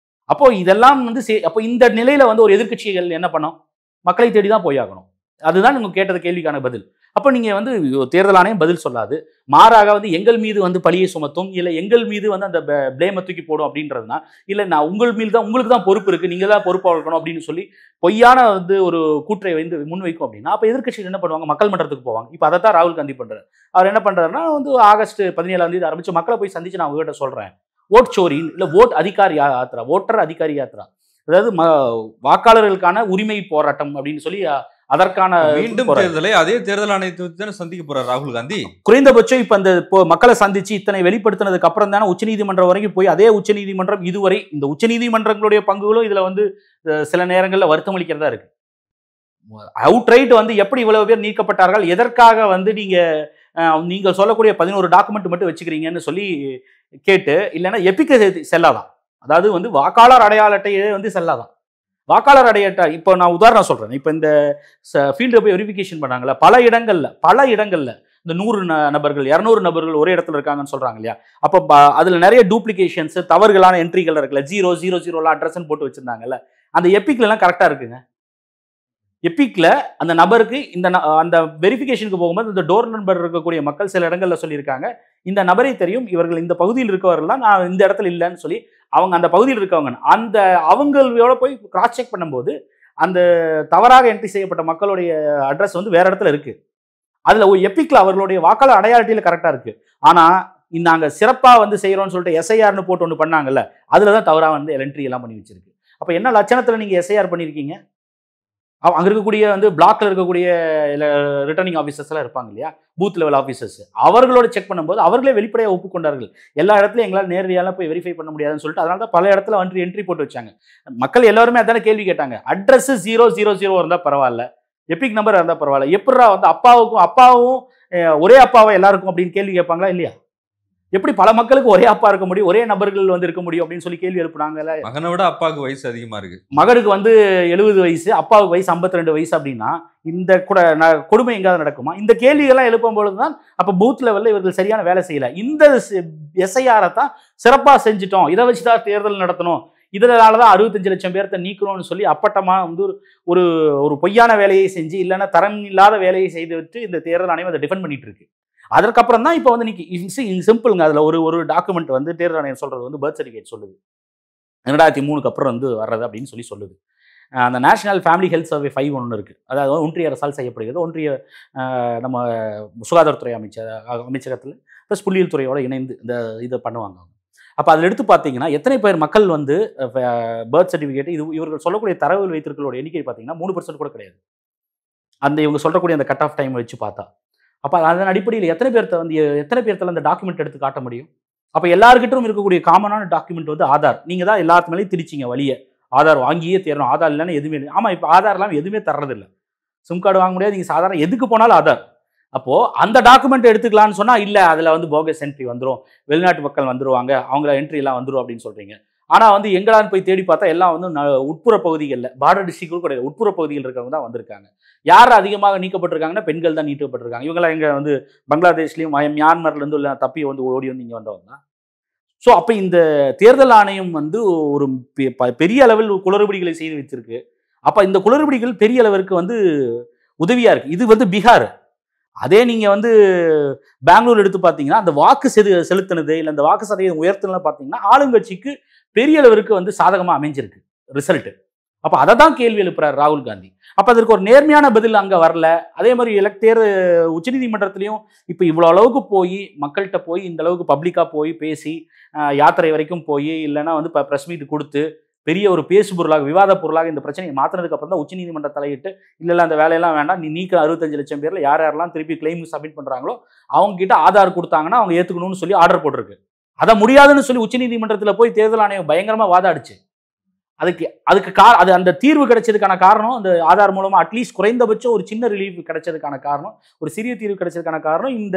S2: அப்போ இதெல்லாம் வந்து அப்போ இந்த நிலையில வந்து ஒரு எதிர்க்கட்சிகள் என்ன பண்ணும்? மக்களை தேடிதான் போயாகணும். அதுதான் நீங்க கேட்டது கேள்விக்கான பதில். அப்ப நீங்க வந்து தேர்தல் ஆணையம் பதில் சொல்லாது, மாறாக வந்து எங்கள் மீது வந்து பழியை சுமத்தும், இல்ல எங்கள் மீது வந்து அந்த பிளேமை தூக்கி போடும் அப்படின்றதுனா, இல்ல நான் உங்களுக்கு தான் பொறுப்பு இருக்கு, நீங்க தான் பொறுப்பாக இருக்கணும் அப்படின்னு சொல்லி பொய்யான வந்து ஒரு கூற்றை வந்து முன்வைக்கும் அப்படின்னா அப்ப எதிர்க்கட்சிகள் என்ன பண்ணுவாங்க? மக்கள் மன்றத்துக்கு போவாங்க. இப்ப அதை தான் ராகுல் காந்தி பண்றாரு. அவர் என்ன பண்றாருன்னா வந்து ஆகஸ்ட் 17 ஆரம்பிச்சு மக்களை போய் சந்திச்சு நான் உங்ககிட்ட சொல்றேன், ஓட் சோரி இல்ல ஓட் அதிகாரி யாத்திரா, ஓட்டர் அதிகாரி யாத்திரா, அதாவது வாக்காளர்களுக்கான உரிமை போராட்டம் அப்படின்னு சொல்லி அதற்கான
S1: மீண்டும் தேர்தலை அதே தேர்தல் ஆணையத்தை சந்திக்க போறார் ராகுல் காந்தி.
S2: குறைந்தபட்சம் இப்ப அந்த மக்களை சந்திச்சு இத்தனை வெளிப்படுத்தினதுக்கு அப்புறம் தானே உச்சநீதிமன்றம் வரைக்கும் போய் அதே உச்சநீதிமன்றம் இதுவரை இந்த உச்சநீதிமன்றங்களுடைய பங்குகளும் இதுல வந்து சில நேரங்களில் வருத்தம் அளிக்கிறதா இருக்கு. அவுட்ரைட் வந்து எப்படி இவ்வளவு பேர் நீக்கப்பட்டார்கள், எதற்காக வந்து நீங்க சொல்லக்கூடிய 11 டாக்குமெண்ட் மட்டும் வச்சுக்கிறீங்கன்னு சொல்லி கேட்டு, இல்லைன்னா எபிக்க செல்லாதான், அதாவது வந்து வாக்காளர் அடையாள அட்டையே வந்து செல்லாதான். வாக்காளர் அடையாள இப்போ நான் உதாரணம் சொல்றேன். இப்போ இந்த ஃபீல்டு போய் வெரிஃபிகேஷன் பண்ணாங்கல்ல, பல இடங்கள்ல இந்த 100 நபர்கள் 200 நபர்கள் ஒரே இடத்துல இருக்காங்கன்னு சொல்றாங்க இல்லையா. அப்போ அதுல நிறைய டூப்ளிகேஷன்ஸ், தவறுகளான என்ட்ரிகள் இருக்குல்ல, 000 அட்ரஸ் போட்டு வச்சிருந்தாங்கல்ல, அந்த எப்பிக்ல எல்லாம் கரெக்டா இருக்குங்க. எப்பிக்ல அந்த நபருக்கு அந்த வெரிஃபிகேஷனுக்கு போகும்போது இந்த டோர் நம்பர் இருக்கக்கூடிய மக்கள் சில இடங்கள்ல சொல்லியிருக்காங்க, இந்த நபரை தெரியும், இவர்கள் இந்த பகுதியில் இருக்கவர்கள்லாம், நான் இந்த இடத்துல இல்லைன்னு சொல்லி அவங்க அந்த பகுதியில் இருக்கவங்க அவங்களோட போய் கிராஸ் செக் பண்ணும்போது அந்த தவறாக என்ட்ரி செய்யப்பட்ட மக்களுடைய அட்ரஸ் வந்து வேற இடத்துல இருக்கு. அதுல ஒரு எப்பிக்ல அவர்களுடைய வாக்காளர் அடையாளத்தில கரெக்டா இருக்கு. ஆனா நாங்க சிறப்பா வந்து செய்யறோம்னு சொல்லிட்டு எஸ்ஐஆர்னு போட்டு ஒன்று பண்ணாங்கல்ல, அதுலதான் தவறா வந்து என்ட்ரி எல்லாம் பண்ணி வச்சிருக்கு. அப்ப என்ன லட்சணத்துல நீங்க எஸ்ஐஆர் பண்ணிருக்கீங்க? அங்க இருக்கக்கூடிய வந்து பிளாக்ல இருக்கக்கூடிய ரிட்டர்னிங் ஆஃபீஸர்ஸ் எல்லாம் இருப்பாங்க இல்லையா, பூத் லெவல் ஆஃபீஸர்ஸ், அவர்களோட செக் பண்ணும்போது அவர்களே வெளிப்படையாக ஒப்புக்கொண்டார்கள். எல்லா இடத்துலையும் எங்களால் நேரடியாக போய் வெரிஃபை பண்ண முடியாதுன்னு சொல்லிட்டு அதனால தான் பல இடத்துல வந்து என்ட்ரி போட்டு வச்சாங்க. மக்கள் எல்லாருமே அதான கேள்வி கேட்டாங்க. அட்ரஸ் 000 இருந்தா பரவாயில்ல, எபிக் நம்பர் இருந்தா பரவாயில்ல, எப்படா வந்து அப்பாவும் ஒரே அப்பாவை எல்லாருக்கும் அப்படின்னு கேள்வி கேட்பாங்களா இல்லையா? எப்படி பல மக்களுக்கு ஒரே அப்பா இருக்க முடியும், ஒரே நபர்கள் வந்து இருக்க முடியும் அப்படின்னு சொல்லி கேள்வி எழுப்புனாங்கல்ல.
S1: மகனை விட அப்பாவுக்கு வயசு அதிகமா இருக்கு.
S2: மகனுக்கு வந்து 70 வயசு, அப்பாவுக்கு வயசு 52 வயசு அப்படின்னா இந்த கொடுமை எங்காவது நடக்குமா? இந்த கேள்விகள்லாம் எழுப்பும் பொழுதுதான் அப்ப பூத் லெவல்ல இவர்கள் சரியான வேலை செய்யல. இந்த எஸ்ஐஆரை தான் சிறப்பா செஞ்சுட்டோம், இதை வச்சுதான் தேர்தல் நடத்தணும், இதனாலதான் 65 லட்சம் பேர்த்த நீக்கணும்னு சொல்லி அப்பட்டமா வந்து ஒரு பொய்யான வேலையை செஞ்சு, இல்லைன்னா தரம் இல்லாத வேலையை செய்து விட்டு இந்த தேர்தல் ஆணையம் அதை டிஃபெண்ட் பண்ணிட்டு இருக்கு. அதற்கப்புறம் தான் இப்போ வந்து சிம்பிளுங்க. அதுல ஒரு டாக்குமெண்ட் வந்து தேர்தல் ஆணையம் சொல்றது வந்து பர்த் சர்டிஃபிகேட் சொல்லுது, 2003க்கு அப்புறம் வந்து வர்றது அப்படின்னு சொல்லுது. அந்த நேஷனல் ஃபேமிலி ஹெல்த் சர்வே 5 ஒன்று இருக்குது. அதாவது ஒன்றிய அரசால் செய்யப்படுகிறது. ஒன்றிய நம்ம சுகாதாரத்துறை அமைச்சகத்தில் ப்ளஸ் புள்ளியியல் துறையோட இணைந்து இந்த இதை பண்ணுவாங்க. அப்போ அதில் எடுத்து பார்த்தீங்கன்னா எத்தனை பேர் மக்கள் வந்து பர்த் சர்டிஃபிகேட் இவர்கள் சொல்லக்கூடிய தரவுகள் வைத்திருக்கிறோட எண்ணிக்கை பார்த்தீங்கன்னா 3% கூட கிடையாது. அந்த இவங்க சொல்லக்கூடிய அந்த கட் ஆஃப் டைம் வச்சு பார்த்தா. அப்போ அதன் அடிப்படையில் எத்தனை பேர்த்தால் அந்த டாக்குமெண்ட் எடுத்து காட்ட முடியும்? அப்போ எல்லாருக்கிட்டும் இருக்கக்கூடிய காமனான டாக்குமெண்ட் வந்து ஆதார். நீங்கள் தான் எல்லாத்து மேலேயும் திணிச்சிங்க வழியை. ஆதார் வாங்கியே தேரணும். ஆதார் இல்லைன்னா எதுவுமே இல்லை. ஆமாம், இப்போ ஆதார் இல்லாமல் எதுவுமே தர்றதில்லை. சிம் கார்டு வாங்க முடியாது. நீங்கள் சாதாரண எதுக்கு போனாலும் ஆதார். அப்போது அந்த டாக்குமெண்ட் எடுத்துக்கலான்னு சொன்னால் இல்லை, அதில் வந்து போகஸ் என்ட்ரி வந்துடும், வெளிநாட்டு மக்கள் வந்துடுவாங்க, அவங்கள என்ட்ரிலாம் வந்துடும் அப்படின்னு சொல்கிறீங்க. ஆனால் வந்து எங்களான்னு போய் தேடி பார்த்தா எல்லாம் வந்து உட்புற பகுதிகளில், பார்டர் டிஸ்ட்ரிக்ட் கிடையாது, உட்புற பகுதிகள் இருக்கவங்க தான் வந்திருக்காங்க. யார் அதிகமாக நீக்கப்பட்டிருக்காங்கன்னா பெண்கள் தான் நீக்கப்பட்டிருக்காங்க. இவங்களாம் எங்கே வந்து பங்களாதேஷ்லையும் மியான்மர்லேருந்து இல்லை தப்பி வந்து ஓடி வந்து இங்கே வந்தவங்க தான். ஸோ அப்போ இந்த தேர்தல் ஆணையம் வந்து ஒரு பெரிய அளவில் குளறுபடிகளை செய்து வைத்திருக்கு. அப்போ இந்த குளறுபடிகள் பெரிய அளவிற்கு வந்து உதவியாக இருக்குது. இது வந்து பீகார். அதே நீங்கள் வந்து பெங்களூர் எடுத்து பார்த்தீங்கன்னா அந்த வாக்கு செலுத்தினது இல்லை அந்த வாக்கு சதவீதம் உயர்த்தினது பார்த்தீங்கன்னா ஆளுங்கட்சிக்கு பெரிய அளவிற்கு வந்து சாதகமாக அமைஞ்சிருக்கு ரிசல்ட்டு. அப்போ அதை தான் கேள்வி எழுப்புறாரு ராகுல் காந்தி. அப்போ அதற்கு ஒரு நேர்மையான பதில் அங்கே வரல. அதே மாதிரி உச்சநீதிமன்றத்திலையும் இப்போ இவ்வளோ அளவுக்கு போய் மக்கள்கிட்ட போய் இந்த அளவுக்கு பப்ளிக்காக போய் பேசி யாத்திரை வரைக்கும் போய் இல்லைன்னா வந்து இப்போ ப்ரெஸ் மீட் கொடுத்து பெரிய ஒரு பேசு பொருளாக விவாத பொருளாக இந்த பிரச்சனையை மாற்றினதுக்கு அப்புறம் தான் உச்சநீதிமன்ற தலையிட்டு இல்லை அந்த வேலையெல்லாம் வேண்டாம், நீ நீக்க 65 லட்சம் பேரில் யாரெல்லாம் திருப்பி கிளைம் சப்மிட் பண்ணுறாங்களோ அவங்க கிட்ட ஆதார் கொடுத்தாங்கன்னா அவங்க ஏற்றுக்கணும்னு சொல்லி ஆர்டர் போட்டிருக்கு. அதை முடியாதுன்னு சொல்லி உச்சநீதிமன்றத்தில் போய் தேர்தல் ஆணையம் பயங்கரமாக வாதாடிச்சு. அது அந்த தீர்வு கிடைச்சதுக்கான காரணம் அந்த ஆதார் மூலமா அட்லீஸ்ட் குறைந்தபட்சம் ஒரு சின்ன ரிலீஃப் கிடைச்சதுக்கான காரணம், ஒரு சிறிய தீர்வு கிடைச்சதுக்கான காரணம் இந்த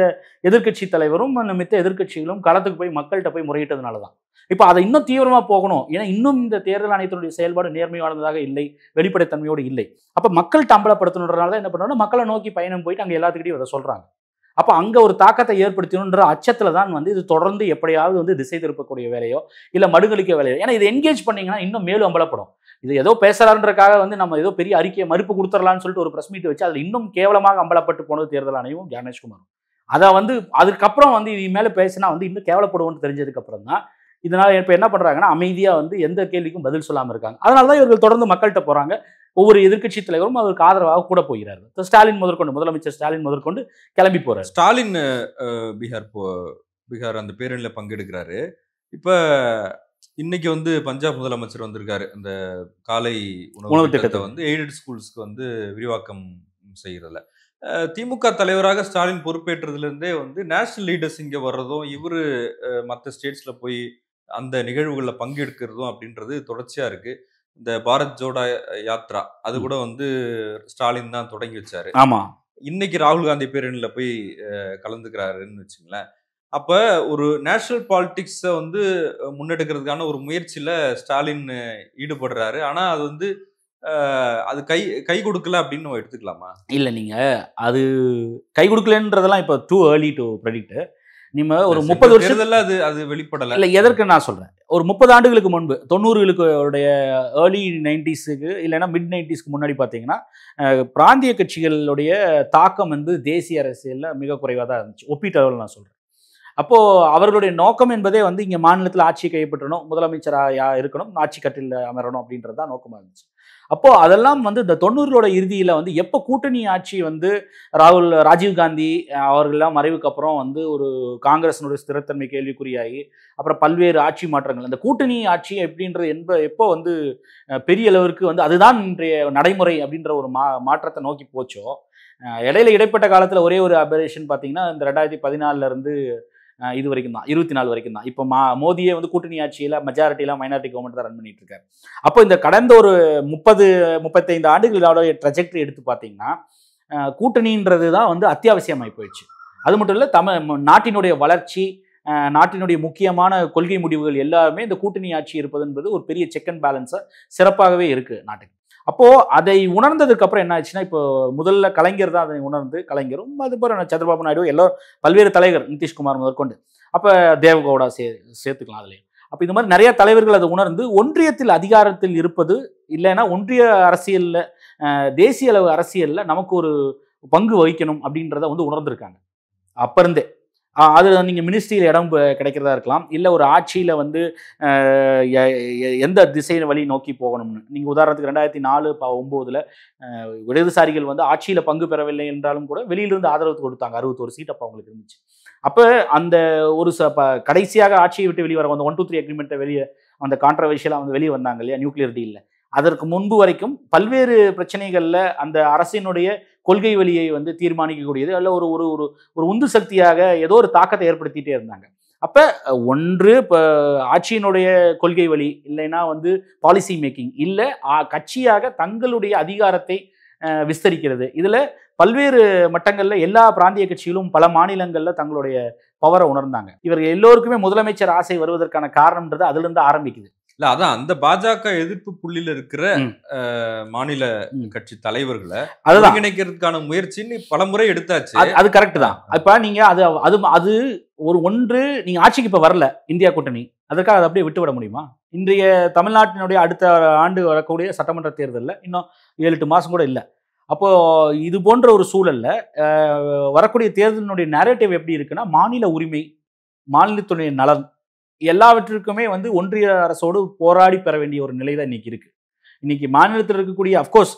S2: எதிர்க்கட்சி தலைவரும் மித்த எதிர்க்கட்சிகளும் களத்துக்கு போய் மக்கள்கிட்ட போய் முறையிட்டதுனால தான். இப்போ அதை இன்னும் தீவிரமாக போகணும். ஏன்னா இன்னும் இந்த தேர்தல் ஆணையத்தினுடைய செயல்பாடு நேர்மையானதாக இல்லை, வெளிப்படைத்தன்மையோடு இல்லை. அப்போ மக்கள்கிட்ட அம்பலப்படுத்தணுன்றனால தான் என்ன பண்ணுறோம்னா மக்களை நோக்கி பயணம் போயிட்டு அங்கே எல்லாத்துக்கிட்டையும் அதை சொல்கிறாங்க. அப்போ அங்கே ஒரு தாக்கத்தை ஏற்படுத்தணுன்ற அச்சத்தில் தான் வந்து இது தொடர்ந்து எப்படியாவது வந்து திசை திருப்பக்கூடிய வேலையோ இல்லை மடுகளிக்க வேலையோ. ஏன்னா இதை என்கேஜ் பண்ணிங்கன்னா இன்னும் மேலும் அம்பலப்படும். இது ஏதோ பேசுகிறான்றக்காக வந்து நம்ம ஏதோ பெரிய அறிக்கையை மறுப்பு கொடுத்துடலான்னு சொல்லிட்டு ஒரு ப்ரெஸ் மீட் வச்சு அதில் இன்னும் கேவலமாக அம்பலப்பட்டு போனது தேர்தல் ஆணையம் ஞானேஷ்குமாரும். அதை வந்து அதுக்கப்புறம் வந்து இது மேலே பேசினா வந்து இன்னும் கேவலப்படுவோம்னு தெரிஞ்சதுக்கப்புறம் தான் இதனால் இப்போ என்ன பண்ணுறாங்கன்னா அமைதியாக வந்து எந்த கேள்விக்கும் பதில் சொல்லாமல் இருக்காங்க. அதனால தான் இவர்கள் தொடர்ந்து மக்கள்கிட்ட போகிறாங்க. ஒவ்வொரு எதிர்க்கட்சி தலைவரும் அதற்கு ஆதரவாக கூட போகிறார். ஸ்டாலின் முதற்கொண்டு, முதலமைச்சர் ஸ்டாலின் முதற்கொண்டு கிளம்பி போறாரு.
S1: ஸ்டாலின் பீகார் அந்த பேரணியில் பங்கெடுக்கிறாரு. இப்போ இன்னைக்கு வந்து பஞ்சாப் முதலமைச்சர் வந்திருக்காரு. அந்த காலை உணவு திட்டத்தை வந்து எய்டட் ஸ்கூல்ஸ்க்கு வந்து விரிவாக்கம் செய்யறதுல திமுக தலைவராக ஸ்டாலின் பொறுப்பேற்றதுலேருந்தே வந்து நேஷனல் லீடர்ஸ் இங்கே வர்றதும் இவர் மற்ற ஸ்டேட்ஸில் போய் அந்த நிகழ்வுகளில் பங்கெடுக்கிறதும் அப்படின்றது தொடர்ச்சியாக இருக்கு. இந்த பாரத் ஜோடா யாத்ரா அது கூட வந்து ஸ்டாலின் தான் தொடங்கி வச்சாரு.
S2: ஆமா,
S1: இன்னைக்கு ராகுல் காந்தி பேரணியில் போய் கலந்துக்கிறாருன்னு வச்சுங்களேன். அப்ப ஒரு நேஷனல் பாலிடிக்ஸை வந்து முன்னெடுக்கிறதுக்கான ஒரு முயற்சியில ஸ்டாலின் ஈடுபடுறாரு. ஆனா அது வந்து அது கை கொடுக்கல அப்படின்னு நம்ம எடுத்துக்கலாமா?
S2: இல்ல நீங்க அது கை கொடுக்கலன்றதெல்லாம் இப்போ டூ ஏர்லி டு ப்ரெடிக்ட். நீங்க ஒரு 30 வருஷத்துல
S1: அது வெளிப்படல.
S2: இல்ல எதற்கு நான் சொல்றேன், ஒரு 30 ஆண்டுகளுக்கு முன்பு 90களுடைய ஏர்லி 90ஸ்க்கு இல்லைன்னா மிட் 90ஸ்க்கு முன்னாடி பார்த்தீங்கன்னா பிராந்திய கட்சிகளுடைய தாக்கம் வந்து தேசிய அரசியலில் மிக குறைவாக தான் இருந்துச்சு ஒப்பீட்டளவில் நான் சொல்கிறேன். அப்போது அவர்களுடைய நோக்கம் என்பதே வந்து இங்கே மாநிலத்தில் ஆட்சியை கைப்பற்றணும், முதலமைச்சராக இருக்கணும், ஆட்சி கட்டில் அமரணும் அப்படின்றது தான் நோக்கமாக இருந்துச்சு. அப்போது அதெல்லாம் வந்து இந்த 90களோட இறுதியில் வந்து எப்போ கூட்டணி ஆட்சி வந்து ராஜீவ்காந்தி அவர்கள்லாம் மறைவுக்கு அப்புறம் வந்து ஒரு காங்கிரஸினுடைய ஸ்திரத்தன்மை கேள்விக்குறியாகி அப்புறம் பல்வேறு ஆட்சி மாற்றங்கள், அந்த கூட்டணி ஆட்சி எப்படின்றது எப்போ வந்து பெரிய அளவிற்கு வந்து அதுதான் இன்றைய நடைமுறை அப்படின்ற ஒரு மாற்றத்தை நோக்கி போச்சோ, இடைப்பட்ட காலத்தில் ஒரே ஒரு அபரேஷன் பார்த்தீங்கன்னா இந்த 2014 இது வரைக்கும் தான், 24 வரைக்கும் தான். இப்போ மோடியே வந்து கூட்டணி ஆட்சியில் மெஜாரிட்டியில் மைனாரிட்டி கவர்மெண்ட் தான் ரன் பண்ணிட்டு இருக்காரு. அப்போ இந்த கடந்த ஒரு 30-35 ஆண்டுகளோட ட்ரெஜெக்டரி எடுத்து பார்த்தீங்கன்னா கூட்டணின்றது தான் வந்து அத்தியாவசியமாகி போயிடுச்சு. அது மட்டும் இல்லை, நாட்டினுடைய வளர்ச்சி, நாட்டினுடைய முக்கியமான கொள்கை முடிவுகள் எல்லாமே இந்த கூட்டணி ஆட்சி இருப்பது என்பது ஒரு பெரிய செக் அண்ட் பேலன்ஸாக சிறப்பாகவே இருக்குது நாட்டுக்கு. அப்போது அதை உணர்ந்ததுக்கு அப்புறம் என்ன ஆச்சுன்னா, இப்போ முதல்ல கலைஞர் தான் அதை உணர்ந்து, கலைஞரும் அதுக்கப்புறம் சந்திரபாபு நாயுடு எல்லோரும் பல்வேறு தலைவர், நிதிஷ்குமார் முதற்கொண்டு, அப்போ தேவகவுடா சேர்த்துக்கலாம் அதுலேயும். அப்போ இந்த மாதிரி நிறைய தலைவர்கள் அதை உணர்ந்து ஒன்றியத்தில் அதிகாரத்தில் இருப்பது இல்லைன்னா ஒன்றிய அரசியலில் தேசிய அளவு அரசியலில் நமக்கு ஒரு பங்கு வகிக்கணும் அப்படின்றத வந்து உணர்ந்திருக்காங்க அப்போ இருந்தே. அது நீங்கள் மினிஸ்ட்ரியில் இடம் கிடைக்கிறதா இருக்கலாம், இல்லை ஒரு ஆட்சியில் வந்து எந்த திசையில் வழி நோக்கி போகணும்னு. நீங்கள் உதாரணத்துக்கு 2004-09 இடதுசாரிகள் வந்து ஆட்சியில் பங்கு பெறவில்லை என்றாலும் கூட வெளியிலிருந்து ஆதரவு கொடுத்தாங்க. 61 சீட் அப்போ அவங்களுக்கு இருந்துச்சு. அப்போ அந்த ஒரு கடைசியாக ஆட்சியை விட்டு வெளியே வர அந்த 1-2-3 அக்ரிமெண்ட்டை வெளியே அந்த கான்ட்ரவர்ஷியலாக வந்து வெளியே வந்தாங்க இல்லையா, நியூக்ளியர் டீலில். அதற்கு முன்பு வரைக்கும் பல்வேறு பிரச்சனைகளில் அந்த அரசினுடைய கொள்கை வழியை வந்து தீர்மானிக்கக்கூடியது அல்ல ஒரு ஒரு ஒரு ஒரு உந்து சக்தியாக ஏதோ ஒரு தாக்கத்தை ஏற்படுத்திட்டே இருந்தாங்க. அப்போ ஒன்று இப்போ ஆட்சியினுடைய கொள்கை வழி, இல்லைன்னா வந்து பாலிசி மேக்கிங், இல்லை கட்சியாக தங்களுடைய அதிகாரத்தை விஸ்தரிக்கிறது. இதில் பல்வேறு மட்டங்களில் எல்லா பிராந்திய கட்சிகளும் பல மாநிலங்களில் தங்களுடைய பவரை உணர்ந்தாங்க. இவர்கள் எல்லோருக்குமே முதலமைச்சர் ஆசை வருவதற்கான காரணம்ன்றது அதுலேருந்து ஆரம்பிக்குது.
S1: இல்ல அதான் அந்த பாஜக எதிர்ப்பு புள்ளியில இருக்கிற மாநில கட்சி தலைவர்களை ஒருங்கிணைக்கிறதுக்கான முயற்சின்னு பல முறை எடுத்தாச்சு.
S2: அது கரெக்ட் தான். இப்ப நீங்க அது ஒரு ஒன்று நீங்க ஆட்சிக்கு இப்ப வரல இந்தியா கூட்டணி, அதற்காக அதை அப்படியே விட்டுவிட முடியுமா? இன்றைய தமிழ்நாட்டினுடைய அடுத்த ஆண்டு வரக்கூடிய சட்டமன்ற தேர்தலில் இன்னும் 7-8 மாசம் கூட இல்லை. அப்போ இது போன்ற ஒரு சூழல்ல வரக்கூடிய தேர்தலினுடைய நேரேட்டிவ் எப்படி இருக்குன்னா, மாநில உரிமை, மாநிலத்துடைய நலன் எல்லாவற்றிற்குமே வந்து ஒன்றிய அரசோடு போராடி பெற வேண்டிய ஒரு நிலை தான் இன்னைக்கு இருக்கு. இன்னைக்கு மாநிலத்தில் இருக்கக்கூடிய அஃப்கோர்ஸ்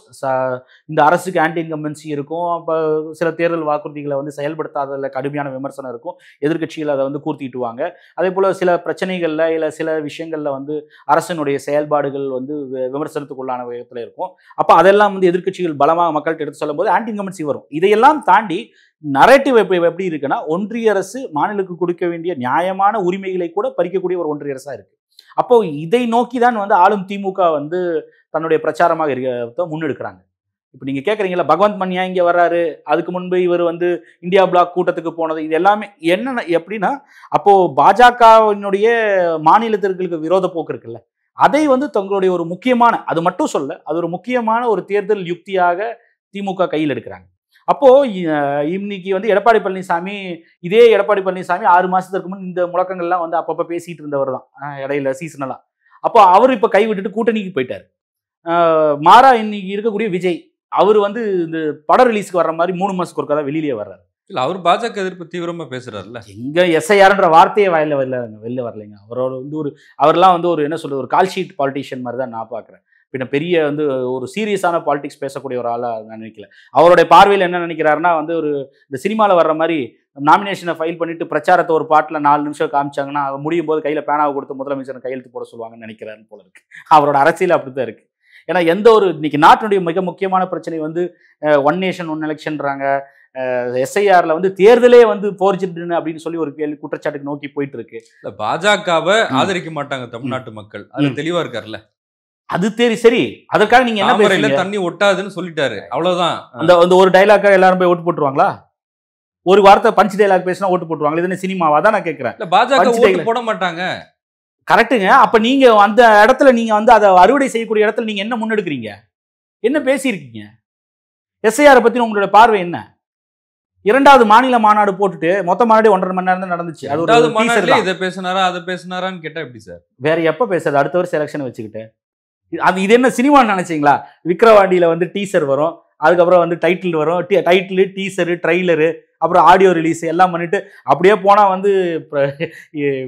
S2: இந்த அரசுக்கு ஆன்டி இன்கம்பன்சி இருக்கும். அப்போ சில தேர்தல் வாக்குறுதிகளை வந்து செயல்படுத்தாததில் கடுமையான விமர்சனம் இருக்கும். எதிர்கட்சிகள் அதை வந்து கூர்த்திட்டுவாங்க. அதே போல் சில பிரச்சனைகளில் இல்லை சில விஷயங்களில் வந்து அரசினுடைய செயல்பாடுகள் வந்து விமர்சனத்துக்குள்ளான விதத்தில் இருக்கும். அப்போ அதெல்லாம் வந்து எதிர்கட்சிகள் பலமாக மக்கள்கிட்ட எடுத்து சொல்லும் போது ஆன்டி இன்கம்பன்சி வரும். இதையெல்லாம் தாண்டி நரேட்டிவ் எப்படி இருக்குன்னா, ஒன்றிய அரசு மாநிலத்துக்கு கொடுக்க வேண்டிய நியாயமான உரிமைகளை கூட பறிக்கக்கூடிய ஒரு ஒன்றிய அரசா இருக்கு. அப்போ இதை நோக்கி தான் வந்து ஆளும் திமுக வந்து தன்னுடைய பிரச்சாரமாக முன்னெடுக்கிறாங்க. இப்போ நீங்க கேட்குறீங்களா, பகவந்த் மன்யா இங்கே வர்றாரு, அதுக்கு முன்பு இவர் வந்து இந்தியா பிளாக் கூட்டத்துக்கு போனது, இது எல்லாமே என்ன எப்படின்னா, அப்போ பாஜகவினுடைய மாநிலத்திற்கு விரோத போக்கு இருக்குல்ல, அதை வந்து தங்களுடைய ஒரு முக்கியமான, அது மட்டும் சொல்ல, அது ஒரு முக்கியமான ஒரு தேர்தல் யுக்தியாக திமுக கையில் எடுக்கிறாங்க. அப்போ இன்னைக்கு வந்து எடப்பாடி பழனிசாமி, இதே எடப்பாடி பழனிசாமி 6 மாசத்துக்கு முன் இந்த முழக்கங்கள்லாம் வந்து அப்பப்போ பேசிட்டு இருந்தவர் தான், இடையில சீசனலா. அப்போ அவர் இப்போ கை விட்டுட்டு கூட்டணிக்கு போயிட்டார். மாறா இன்னைக்கு இருக்கக்கூடிய விஜய், அவர் வந்து இந்த படம் ரிலீஸ்க்கு வர்ற மாதிரி 3 மாசத்துக்கு ஒருக்கா தான் வெளியிலே வர்றாரு.
S1: இல்ல அவர் பாஜக எதிர்ப்பு தீவிரமா பேசுறாருல்ல.
S2: எங்க எஸ்ஐஆர்ன்ற வார்த்தையே வெளில வரலைங்க. அவரோட வந்து அவர்லாம் வந்து ஒரு என்ன சொல்றது, ஒரு கால்ஷீட் பாலிட்டிஷியன் மாதிரி தான் நான் பார்க்குறேன். பின்ன பெரிய வந்து ஒரு சீரியஸான பாலிடிக்ஸ் பேசக்கூடிய ஒரு ஆளாக நான் நினைக்கல. அவருடைய பார்வையில் என்ன நினைக்கிறாருன்னா, வந்து ஒரு இந்த சினிமாவில் வர்ற மாதிரி நாமினேஷனை ஃபைல் பண்ணிட்டு பிரச்சாரத்தை ஒரு பாட்டில் 4 நிமிஷம் காமிச்சாங்கன்னா முடியும் போது கையில் பேனாவை கொடுத்து முதலமைச்சரை கையெழுத்து போட சொல்லுவாங்கன்னு நினைக்கிறாருன்னு போல இருக்கு. அவரோட அரசியல் அப்படி தான் இருக்கு. ஏன்னா எந்த ஒரு இன்னைக்கு நாட்டினுடைய மிக முக்கியமான பிரச்சனை வந்து 1 நேஷன் 1 எலெக்ஷன்றாங்க. எஸ்ஐஆர்ல வந்து தேர்தலே வந்து போர்ஜிட்டு அப்படின்னு சொல்லி ஒரு கேள்வி குற்றச்சாட்டுக்கு நோக்கி போயிட்டு இருக்கு.
S1: பாஜகவை ஆதரிக்க மாட்டாங்க தமிழ்நாட்டு மக்கள், அது தெளிவா இருக்காருல்ல.
S2: அது சரி, அதற்காக நீங்க என்ன பேசுறீங்க?
S1: தண்ணி ஒட்டாதுன்னு சொல்லிட்டாரு, அவ்வளவுதான்.
S2: அந்த ஒரு டைலாக்கா எல்லாரும் போய் ஓட்டு போட்டுருவாங்களா? ஒரு வார்த்தை பஞ்ச் டைலாக் பேசினா ஓட்டு போட்டுருவாங்க. இது என்ன சினிமாவா தான் நான் கேட்கிறேன்.
S1: பாஜக ஓட்டு போட மாட்டாங்க.
S2: கரெக்டுங்க. அப்ப நீங்க அந்த இடத்துல நீங்க வந்து அதை அறுவடை செய்யக்கூடிய இடத்துல நீங்க என்ன முன்னெடுக்கிறீங்க? என்ன பேசியிருக்கீங்க? எஸ்ஐஆர் பத்தி உங்களுடைய பார்வை என்ன? 2வது மாநில மாநாடு போட்டுட்டு மொத்த மாநாடு 1.5 மணி நேரம் தான் நடந்துச்சு. அது ஒரு
S1: மாநாடுல இத பேசினாரா அதை பேசினாரான்னு கேட்டா எப்படி சார்?
S2: வேற எப்ப பேசுறது? அடுத்த வருஷம் எலெக்ஷன் வச்சுக்கிட்டு இது என்ன சினிமான்னு நினைச்சீங்களா? விக்ரவாண்டியில வந்து டீசர் வரும், அதுக்கப்புறம் வந்து டைட்டில் வரும், டைட்டில், டீசரு, ட்ரைலரு, அப்புறம் ஆடியோ ரிலீஸ் எல்லாம் பண்ணிட்டு அப்படியே போனா வந்து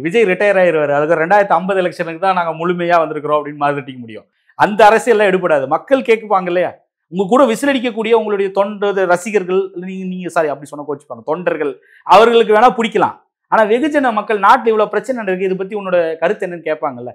S2: விஜய் ரிட்டையர் ஆயிடுவாரு. அதுக்கு 2050 எலெக்ஷனுக்கு தான் நாங்கள் முழுமையா வந்திருக்கிறோம் அப்படின்னு மாதிரி முடியும். அந்த அரசியல்லாம் எடுபடாது. மக்கள் கேட்குப்பாங்க இல்லையா? உங்க கூட விசிலடிக்கக்கூடிய உங்களுடைய ரசிகர்கள், நீங்க சாரி அப்படி சொன்ன கோச்சுப்பாங்க, தொண்டர்கள், அவர்களுக்கு வேணா பிடிக்கலாம். ஆனா வெகுஜன மக்கள் நாட்டில் இவ்வளவு பிரச்சனை இருக்கு, இதை பத்தி உன்னோட கருத்து என்னன்னு கேட்பாங்கல்ல.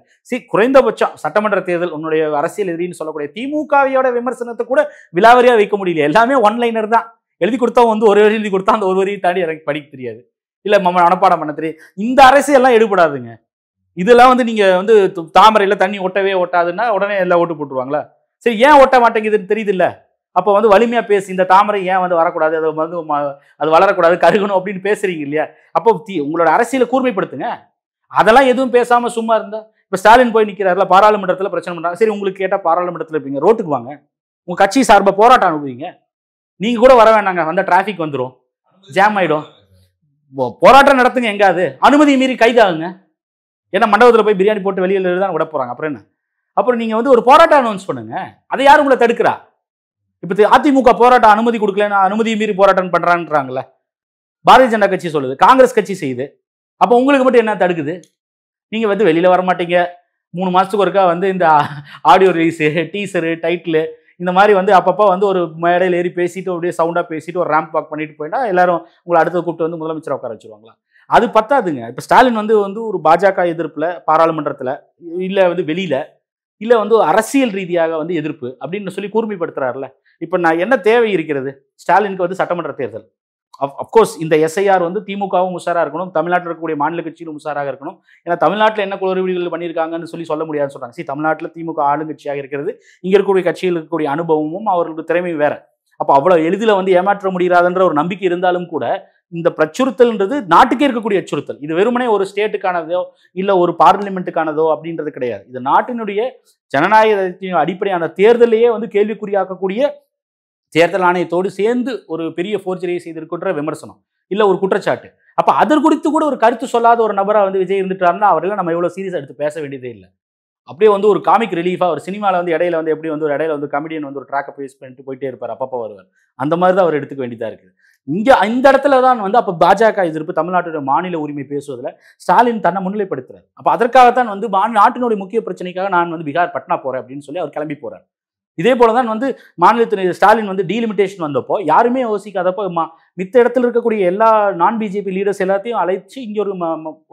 S2: குறைந்தபட்சம் சட்டமன்ற தேர்தல் உன்னுடைய அரசியல் எதிரின்னு சொல்லக்கூடிய திமுகவையோட விமர்சனத்தை கூட விலாவரியா வைக்க முடியல. எல்லாமே ஒன்லைனர் தான். எழுதி கொடுத்தா வந்து ஒரு வரி எழுதி கொடுத்தா அந்த ஒரு வரியை தாண்டி எனக்கு படிக்க தெரியாது, இல்ல மனப்பாடம் பண்ண தெரியாது. இந்த அரசியல்லாம் எடுபடாதுங்க. இதெல்லாம் வந்து நீங்க வந்து தாமரையில தண்ணி ஒட்டவே ஒட்டாதுன்னா உடனே எல்லாம் ஓட்டு போட்டுருவாங்களா? சரி, ஏன் ஓட்ட மாட்டேங்குதுன்னு தெரியுது இல்ல? அப்போ வந்து வலிமையா பேசி இந்த தாமரை ஏன் வந்து வரக்கூடாது, அது வந்து அது வளரக்கூடாது, கருகணும் அப்படின்னு பேசுறீங்க இல்லையா? அப்போ உங்களோட அரசியலை கூர்மைப்படுத்துங்க. அதெல்லாம் எதுவும் பேசாம சும்மா இருந்தா, இப்ப ஸ்டாலின் போய் நிக்கிறாருல பாராளுமன்றத்துல பிரச்சனை பண்றாங்க. சரி, உங்களுக்கு கேட்டா பாராளுமன்றத்துல இருப்பீங்க, ரோட்டுக்கு வாங்க, உங்க கட்சி சார்பா போராட்டம் அனுப்புவீங்க. நீங்க கூட வர வேண்டாங்க, வந்த டிராபிக் வந்துடும், ஜாம் ஆயிடும். போராட்டம் நடத்துங்க. எங்காவது அனுமதி மீறி கைதாகுங்க. ஏன்னா மண்டபத்தில் போய் பிரியாணி போட்டு வெளியில தான் விட போறாங்க. அப்புறம் என்ன? அப்புறம் நீங்க வந்து ஒரு போராட்டம் அனௌன்ஸ் பண்ணுங்க. அதை யாரும் உங்களை தடுக்கிறா? இப்ப அதிமுக போராட்டம் அனுமதி கொடுக்கலன்னா அனுமதி மீறி போராட்டம் பண்றாங்கல்ல. பாரதிய ஜனதா கட்சி சொல்லுது, காங்கிரஸ் கட்சி செய்யுது. அப்போ உங்களுக்கு மட்டும் என்ன தடுக்குது? நீங்க வந்து வெளியில வர மாட்டீங்க. 3 மாசத்துக்கு ஒருக்கா வந்து இந்த ஆடியோ ரிலீஸ், டீசரு, டைட்டில் இந்த மாதிரி வந்து அப்பப்போ வந்து ஒரு மேடையில் ஏறி பேசிட்டு அப்படியே சவுண்டா பேசிட்டு ஒரு ரேம்ப் வாக் பண்ணிட்டு போயிட்டா எல்லாரும் உங்களை அடுத்து கூப்பிட்டு வந்து முதலமைச்சர் உட்கார வச்சிருவாங்களா? அது பத்தாதுங்க. இப்போ ஸ்டாலின் வந்து ஒரு பாஜக எதிர்ப்புல பாராளுமன்றத்துல இல்ல வந்து வெளியில இல்ல வந்து அரசியல் ரீதியாக வந்து எதிர்ப்பு அப்படின்னு சொல்லி கூர்மைப்படுத்துறாருல. இப்போ நான் என்ன தேவை இருக்கிறது? ஸ்டாலினுக்கு வந்து சட்டமன்ற தேர்தல். அப்கோர்ஸ் இந்த எஸ்ஐஆர் வந்து திமுகவும் உஷாரா இருக்கணும், தமிழ்நாட்டில் இருக்கக்கூடிய மாநில கட்சியிலும் உஷாராக இருக்கணும். ஏன்னா தமிழ்நாட்டில் என்ன குளறுபடிகள் பண்ணியிருக்காங்கன்னு சொல்ல முடியாதுன்னு சொல்றாங்க. தமிழ்நாட்டில் திமுக ஆளுங்கட்சியாக இருக்கிறது, இங்க இருக்கக்கூடிய கட்சியில் இருக்கக்கூடிய அனுபவமும் அவர்களுக்கு திறமையும் வேற. அப்போ அவ்வளவு எளிதில் வந்து ஏமாற்ற முடியாதுன்ற ஒரு நம்பிக்கை இருந்தாலும் கூட இந்த பிரச்சுறுத்தல்ன்றது நாட்டுக்கே இருக்கக்கூடிய அச்சுறுத்தல். இது வெறுமனே ஒரு ஸ்டேட்டுக்கானதோ இல்ல ஒரு பார்லிமெண்ட்டுக்கானதோ அப்படின்றது கிடையாது. இது நாட்டினுடைய ஜனநாயகத்தின் அடிப்படையான தேர்தலையே வந்து கேள்விக்குறியாக்கக்கூடிய தேர்தல் ஆணையத்தோடு சேர்ந்து ஒரு பெரிய ஃபோர்ஜரியை செய்திருக்கின்ற விமர்சனம் இல்ல ஒரு குற்றச்சாட்டு. அப்ப அதற்கு குறித்து கூட ஒரு கருத்து சொல்லாத ஒரு நபரா வந்து விஜய் இருந்துட்டாருன்னா அவரெல்லாம் நம்ம எவ்வளவு சீரியஸா எடுத்து பேச வேண்டியதே இல்லை. அப்படியே வந்து ஒரு காமிக் ரிலீஃபா ஒரு சினிமாவில் வந்து இடையில வந்து எப்படி வந்து ஒரு இடையில வந்து கமெடியன் வந்து ஒரு ட்ராக்கை பேஸ் பண்ணிட்டு போயிட்டே இருப்பார், அப்பப்போ வருவார். அந்த மாதிரி தான் அவர் எடுத்துக்க வேண்டியதா இருக்குது. இங்க இந்த இடத்துல தான் வந்து அப்ப பாஜக எதிர்ப்பு தமிழ்நாட்டுடைய மாநில உரிமை பேசுவதில் ஸ்டாலின் தன்னை முன்னிலைப்படுத்துறாரு. அப்ப அதற்காகத்தான் வந்து நாட்டினுடைய முக்கிய பிரச்சனைக்காக நான் வந்து பீகார் பட்னா போறேன் அப்படின்னு சொல்லி அவர் கிளம்பி போறார். இதே போலதான் வந்து மாநிலத்தின் ஸ்டாலின் வந்து டீலிமிட்டேஷன் வந்தப்போ யாருமே யோசிக்காதப்போ மித்த இடத்துல இருக்கக்கூடிய எல்லா நான் பிஜேபி லீடர்ஸ் எல்லாத்தையும் அழைச்சு இங்க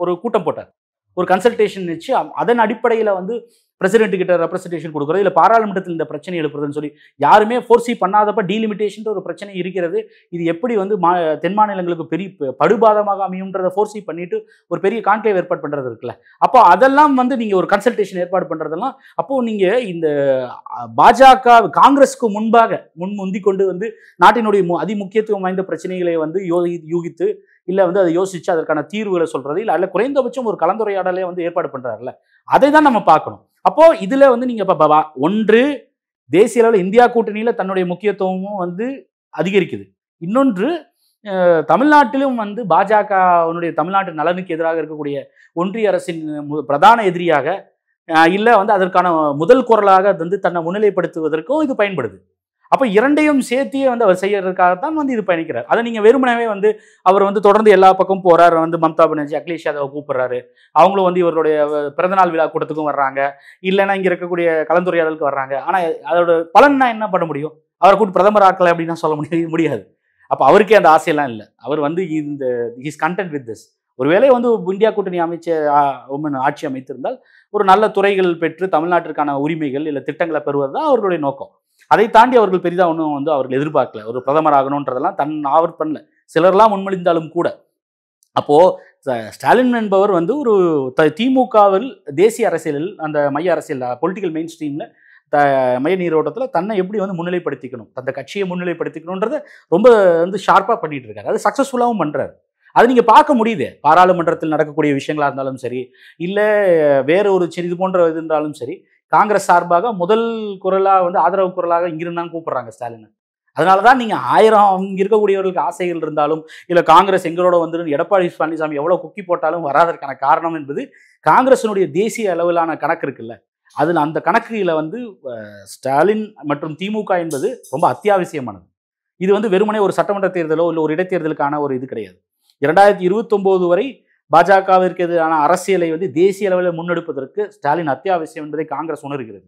S2: ஒரு கூட்டம் போட்டார், ஒரு கன்சல்டேஷன் வச்சு அதன் அடிப்படையில் வந்து பிரசிடென்ட் கிட்ட ரெப்ரஸன்டேஷன் கொடுக்குறது இல்லை பாராளுமன்றத்தில் இந்த பிரச்சனை எழுப்புறதுன்னு சொல்லி யாருமே ஃபோர்ஸி பண்ணாதப்ப டீலிமிட்டேஷன் ஒரு பிரச்சனை இருக்கிறது. இது எப்படி வந்து தென் மாநிலங்களுக்கு பெரிய படுபாதமாக அமையும்ன்றதை ஃபோர்ஸி பண்ணிட்டு ஒரு பெரிய கான்க்ளேவ் ஏற்பாடு பண்றது இருக்குல்ல. அப்போ அதெல்லாம் வந்து நீங்க ஒரு கன்சல்டேஷன் ஏற்பாடு பண்றதெல்லாம் அப்போ நீங்க இந்த பாஜக காங்கிரஸுக்கு முன்பாக முந்தி கொண்டு வந்து நாட்டினுடைய அதிமுக்கியத்துவம் வாய்ந்த பிரச்சனைகளை வந்து யூகித்து இல்ல வந்து அதை யோசிச்சு அதற்கான தீர்வுகளை சொல்றது இல்ல குறைந்தபட்சம் ஒரு கலந்துரையாடலே வந்து ஏற்பாடு பண்றாருல்ல, அதை தான் நம்ம பார்க்கணும். அப்போ இதுல வந்து நீங்க ஒன்று தேசிய அளவில் இந்தியா கூட்டணியில தன்னுடைய முக்கியத்துவமும் வந்து அதிகரிக்குது. இன்னொன்று தமிழ்நாட்டிலும் வந்து பாஜகவுடைய தமிழ்நாட்டு நலனுக்கு எதிராக இருக்கக்கூடிய ஒன்றிய அரசின் பிரதான எதிரியாக இல்ல வந்து அதற்கான முதல் குரலாக வந்து தன்னை முன்னிலைப்படுத்துவதற்கும் இது பயன்படுது. அப்ப இரண்டையும் சேர்த்தியே வந்து அவர் செய்யறதுக்காகத்தான் வந்து இது பயணிக்கிறார். அதை நீங்க வெறுமனவே வந்து அவர் வந்து தொடர்ந்து எல்லா பக்கமும் போறாரு, வந்து மம்தா பானர்ஜி அகிலேஷ் யாதவ் கூப்பிடுறாரு, அவங்களும் வந்து இவருடைய பிறந்தநாள் விழா கூட்டத்துக்கும் வர்றாங்க, இல்லைன்னா இங்க இருக்கக்கூடிய கலந்துரையாடலுக்கு வர்றாங்க. ஆனா அதோட பலன்னா என்ன பண்ண முடியும்? அவரை கூட்டு பிரதமர் ஆக்கல அப்படின்னு சொல்ல முடியாது. அப்ப அவருக்கே அந்த ஆசையெல்லாம் இல்லை. அவர் வந்து இந்த ஹிஸ் கண்டென்ட் வித் திஸ். ஒருவேளை வந்து இந்தியா கூட்டணி ஆட்சி அமைத்திருந்தால் ஒரு நல்ல துறைகள் பெற்று தமிழ்நாட்டிற்கான உரிமைகள் இல்லை திட்டங்களை பெறுவதுதான் அவர்களுடைய நோக்கம். அதை தாண்டி அவர்கள் பெரிதா ஒன்றும் வந்து அவர்கள் எதிர்பார்க்கல. ஒரு பிரதமர் ஆகணும்ன்றதெல்லாம் அவர் பண்ணல, சிலர்லாம் முன்மொழிந்தாலும் கூட. அப்போ ஸ்டாலின் என்பவர் வந்து ஒரு திமுகவில் தேசிய அரசியலில் அந்த மைய அரசியல் பொலிட்டிக்கல் மெயின் ஸ்ட்ரீம்ல மைய நீரோட்டத்தில் தன்னை எப்படி வந்து முன்னிலைப்படுத்திக்கணும், அந்த கட்சியை முன்னிலைப்படுத்திக்கணுன்றதை ரொம்ப வந்து ஷார்ப்பாக பண்ணிட்டு இருக்காரு. அது சக்ஸஸ்ஃபுல்லாகவும் பண்றாரு. அது நீங்க பார்க்க முடியுது. பாராளுமன்றத்தில் நடக்கக்கூடிய விஷயங்களா இருந்தாலும் சரி, இல்லை வேற ஒரு இது போன்ற இது இருந்தாலும் சரி, காங்கிரஸ் சார்பாக முதல் குரலா வந்து ஆதரவு குரலாக இங்கிருந்தான் கூப்பிடுறாங்க ஸ்டாலின். அதனாலதான் நீங்க 1000 இங்க இருக்கக்கூடியவர்களுக்கு ஆசைகள் இருந்தாலும் இல்ல காங்கிரஸ் எங்களோட வந்து எடப்பாடி பழனிசாமி எவ்வளவு குக்கி போட்டாலும் வராதற்கான காரணம் என்பது காங்கிரசினுடைய தேசிய அளவிலான கணக்கு இருக்குல்ல, அதுல அந்த கணக்குல வந்து ஸ்டாலின் மற்றும் திமுக என்பது ரொம்ப அத்தியாவசியமானது. இது வந்து வெறுமனே ஒரு சட்டமன்ற தேர்தலோ இல்லை ஒரு இடைத்தேர்தலுக்கான ஒரு இது கிடையாது. 2029 வரை பாஜகவிற்கு எதிரான அரசியலை வந்து தேசிய அளவில் முன்னெடுப்பதற்கு ஸ்டாலின் அத்தியாவசியம் என்பதை காங்கிரஸ் உணர்கிறது.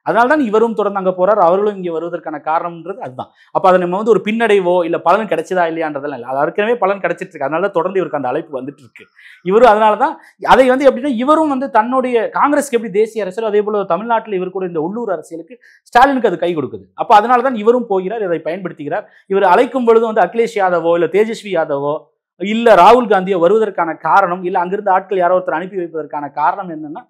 S2: அதனால்தான் இவரும் தொடர்ந்து அங்கே போறார், அவர்களும் இங்கே வருவதற்கான காரணம்ன்றது அதுதான். அப்போ அதை நம்ம வந்து ஒரு பின்னடைவோ இல்லை பலன் கிடைச்சதா இல்லையான்றதெல்லாம் இல்லை, அது ஏற்கனவே பலன் கிடைச்சிட்டு இருக்கு. அதனால தொடர்ந்து இவருக்கு அந்த அழைப்பு வந்துட்டு இருக்கு. இவரும் அதனால தான் அதை வந்து எப்படின்னா இவரும் வந்து தன்னுடைய காங்கிரஸ்க்கு எப்படி தேசிய அரசியல் அதே போல தமிழ்நாட்டில் இவர் கூட இந்த உள்ளூர் அரசியலுக்கு ஸ்டாலினுக்கு அது கை கொடுக்குது. அப்போ அதனால தான் இவரும் போகிறார், இதை பயன்படுத்துகிறார். இவர் அழைக்கும் பொழுது வந்து அகிலேஷ் யாதவோ இல்லை தேஜஸ்வி யாதவோ இல்ல ராகுல் காந்தியோ வருவதற்கான காரணம் இல்ல அங்கிருந்து ஆட்கள் யாரோ ஒருத்தர் அனுப்பி வைப்பதற்கான காரணம் என்னன்னா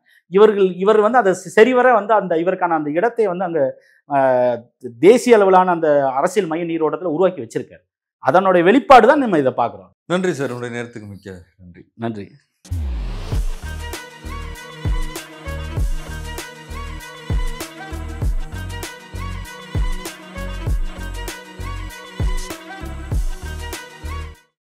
S2: இவர் வந்து அதை சரிவர வந்து அந்த இவருக்கான அந்த இடத்தை வந்து அங்க தேசிய அளவிலான அந்த அரசியல் மைய நீரோட்டத்தில் உருவாக்கி வச்சிருக்காரு. அதனுடைய வெளிப்பாடு தான் நம்ம இதை பார்க்கிறோம்.
S1: நன்றி சார், உங்களுடைய நேரத்துக்கு மிக்க நன்றி.
S2: நன்றி.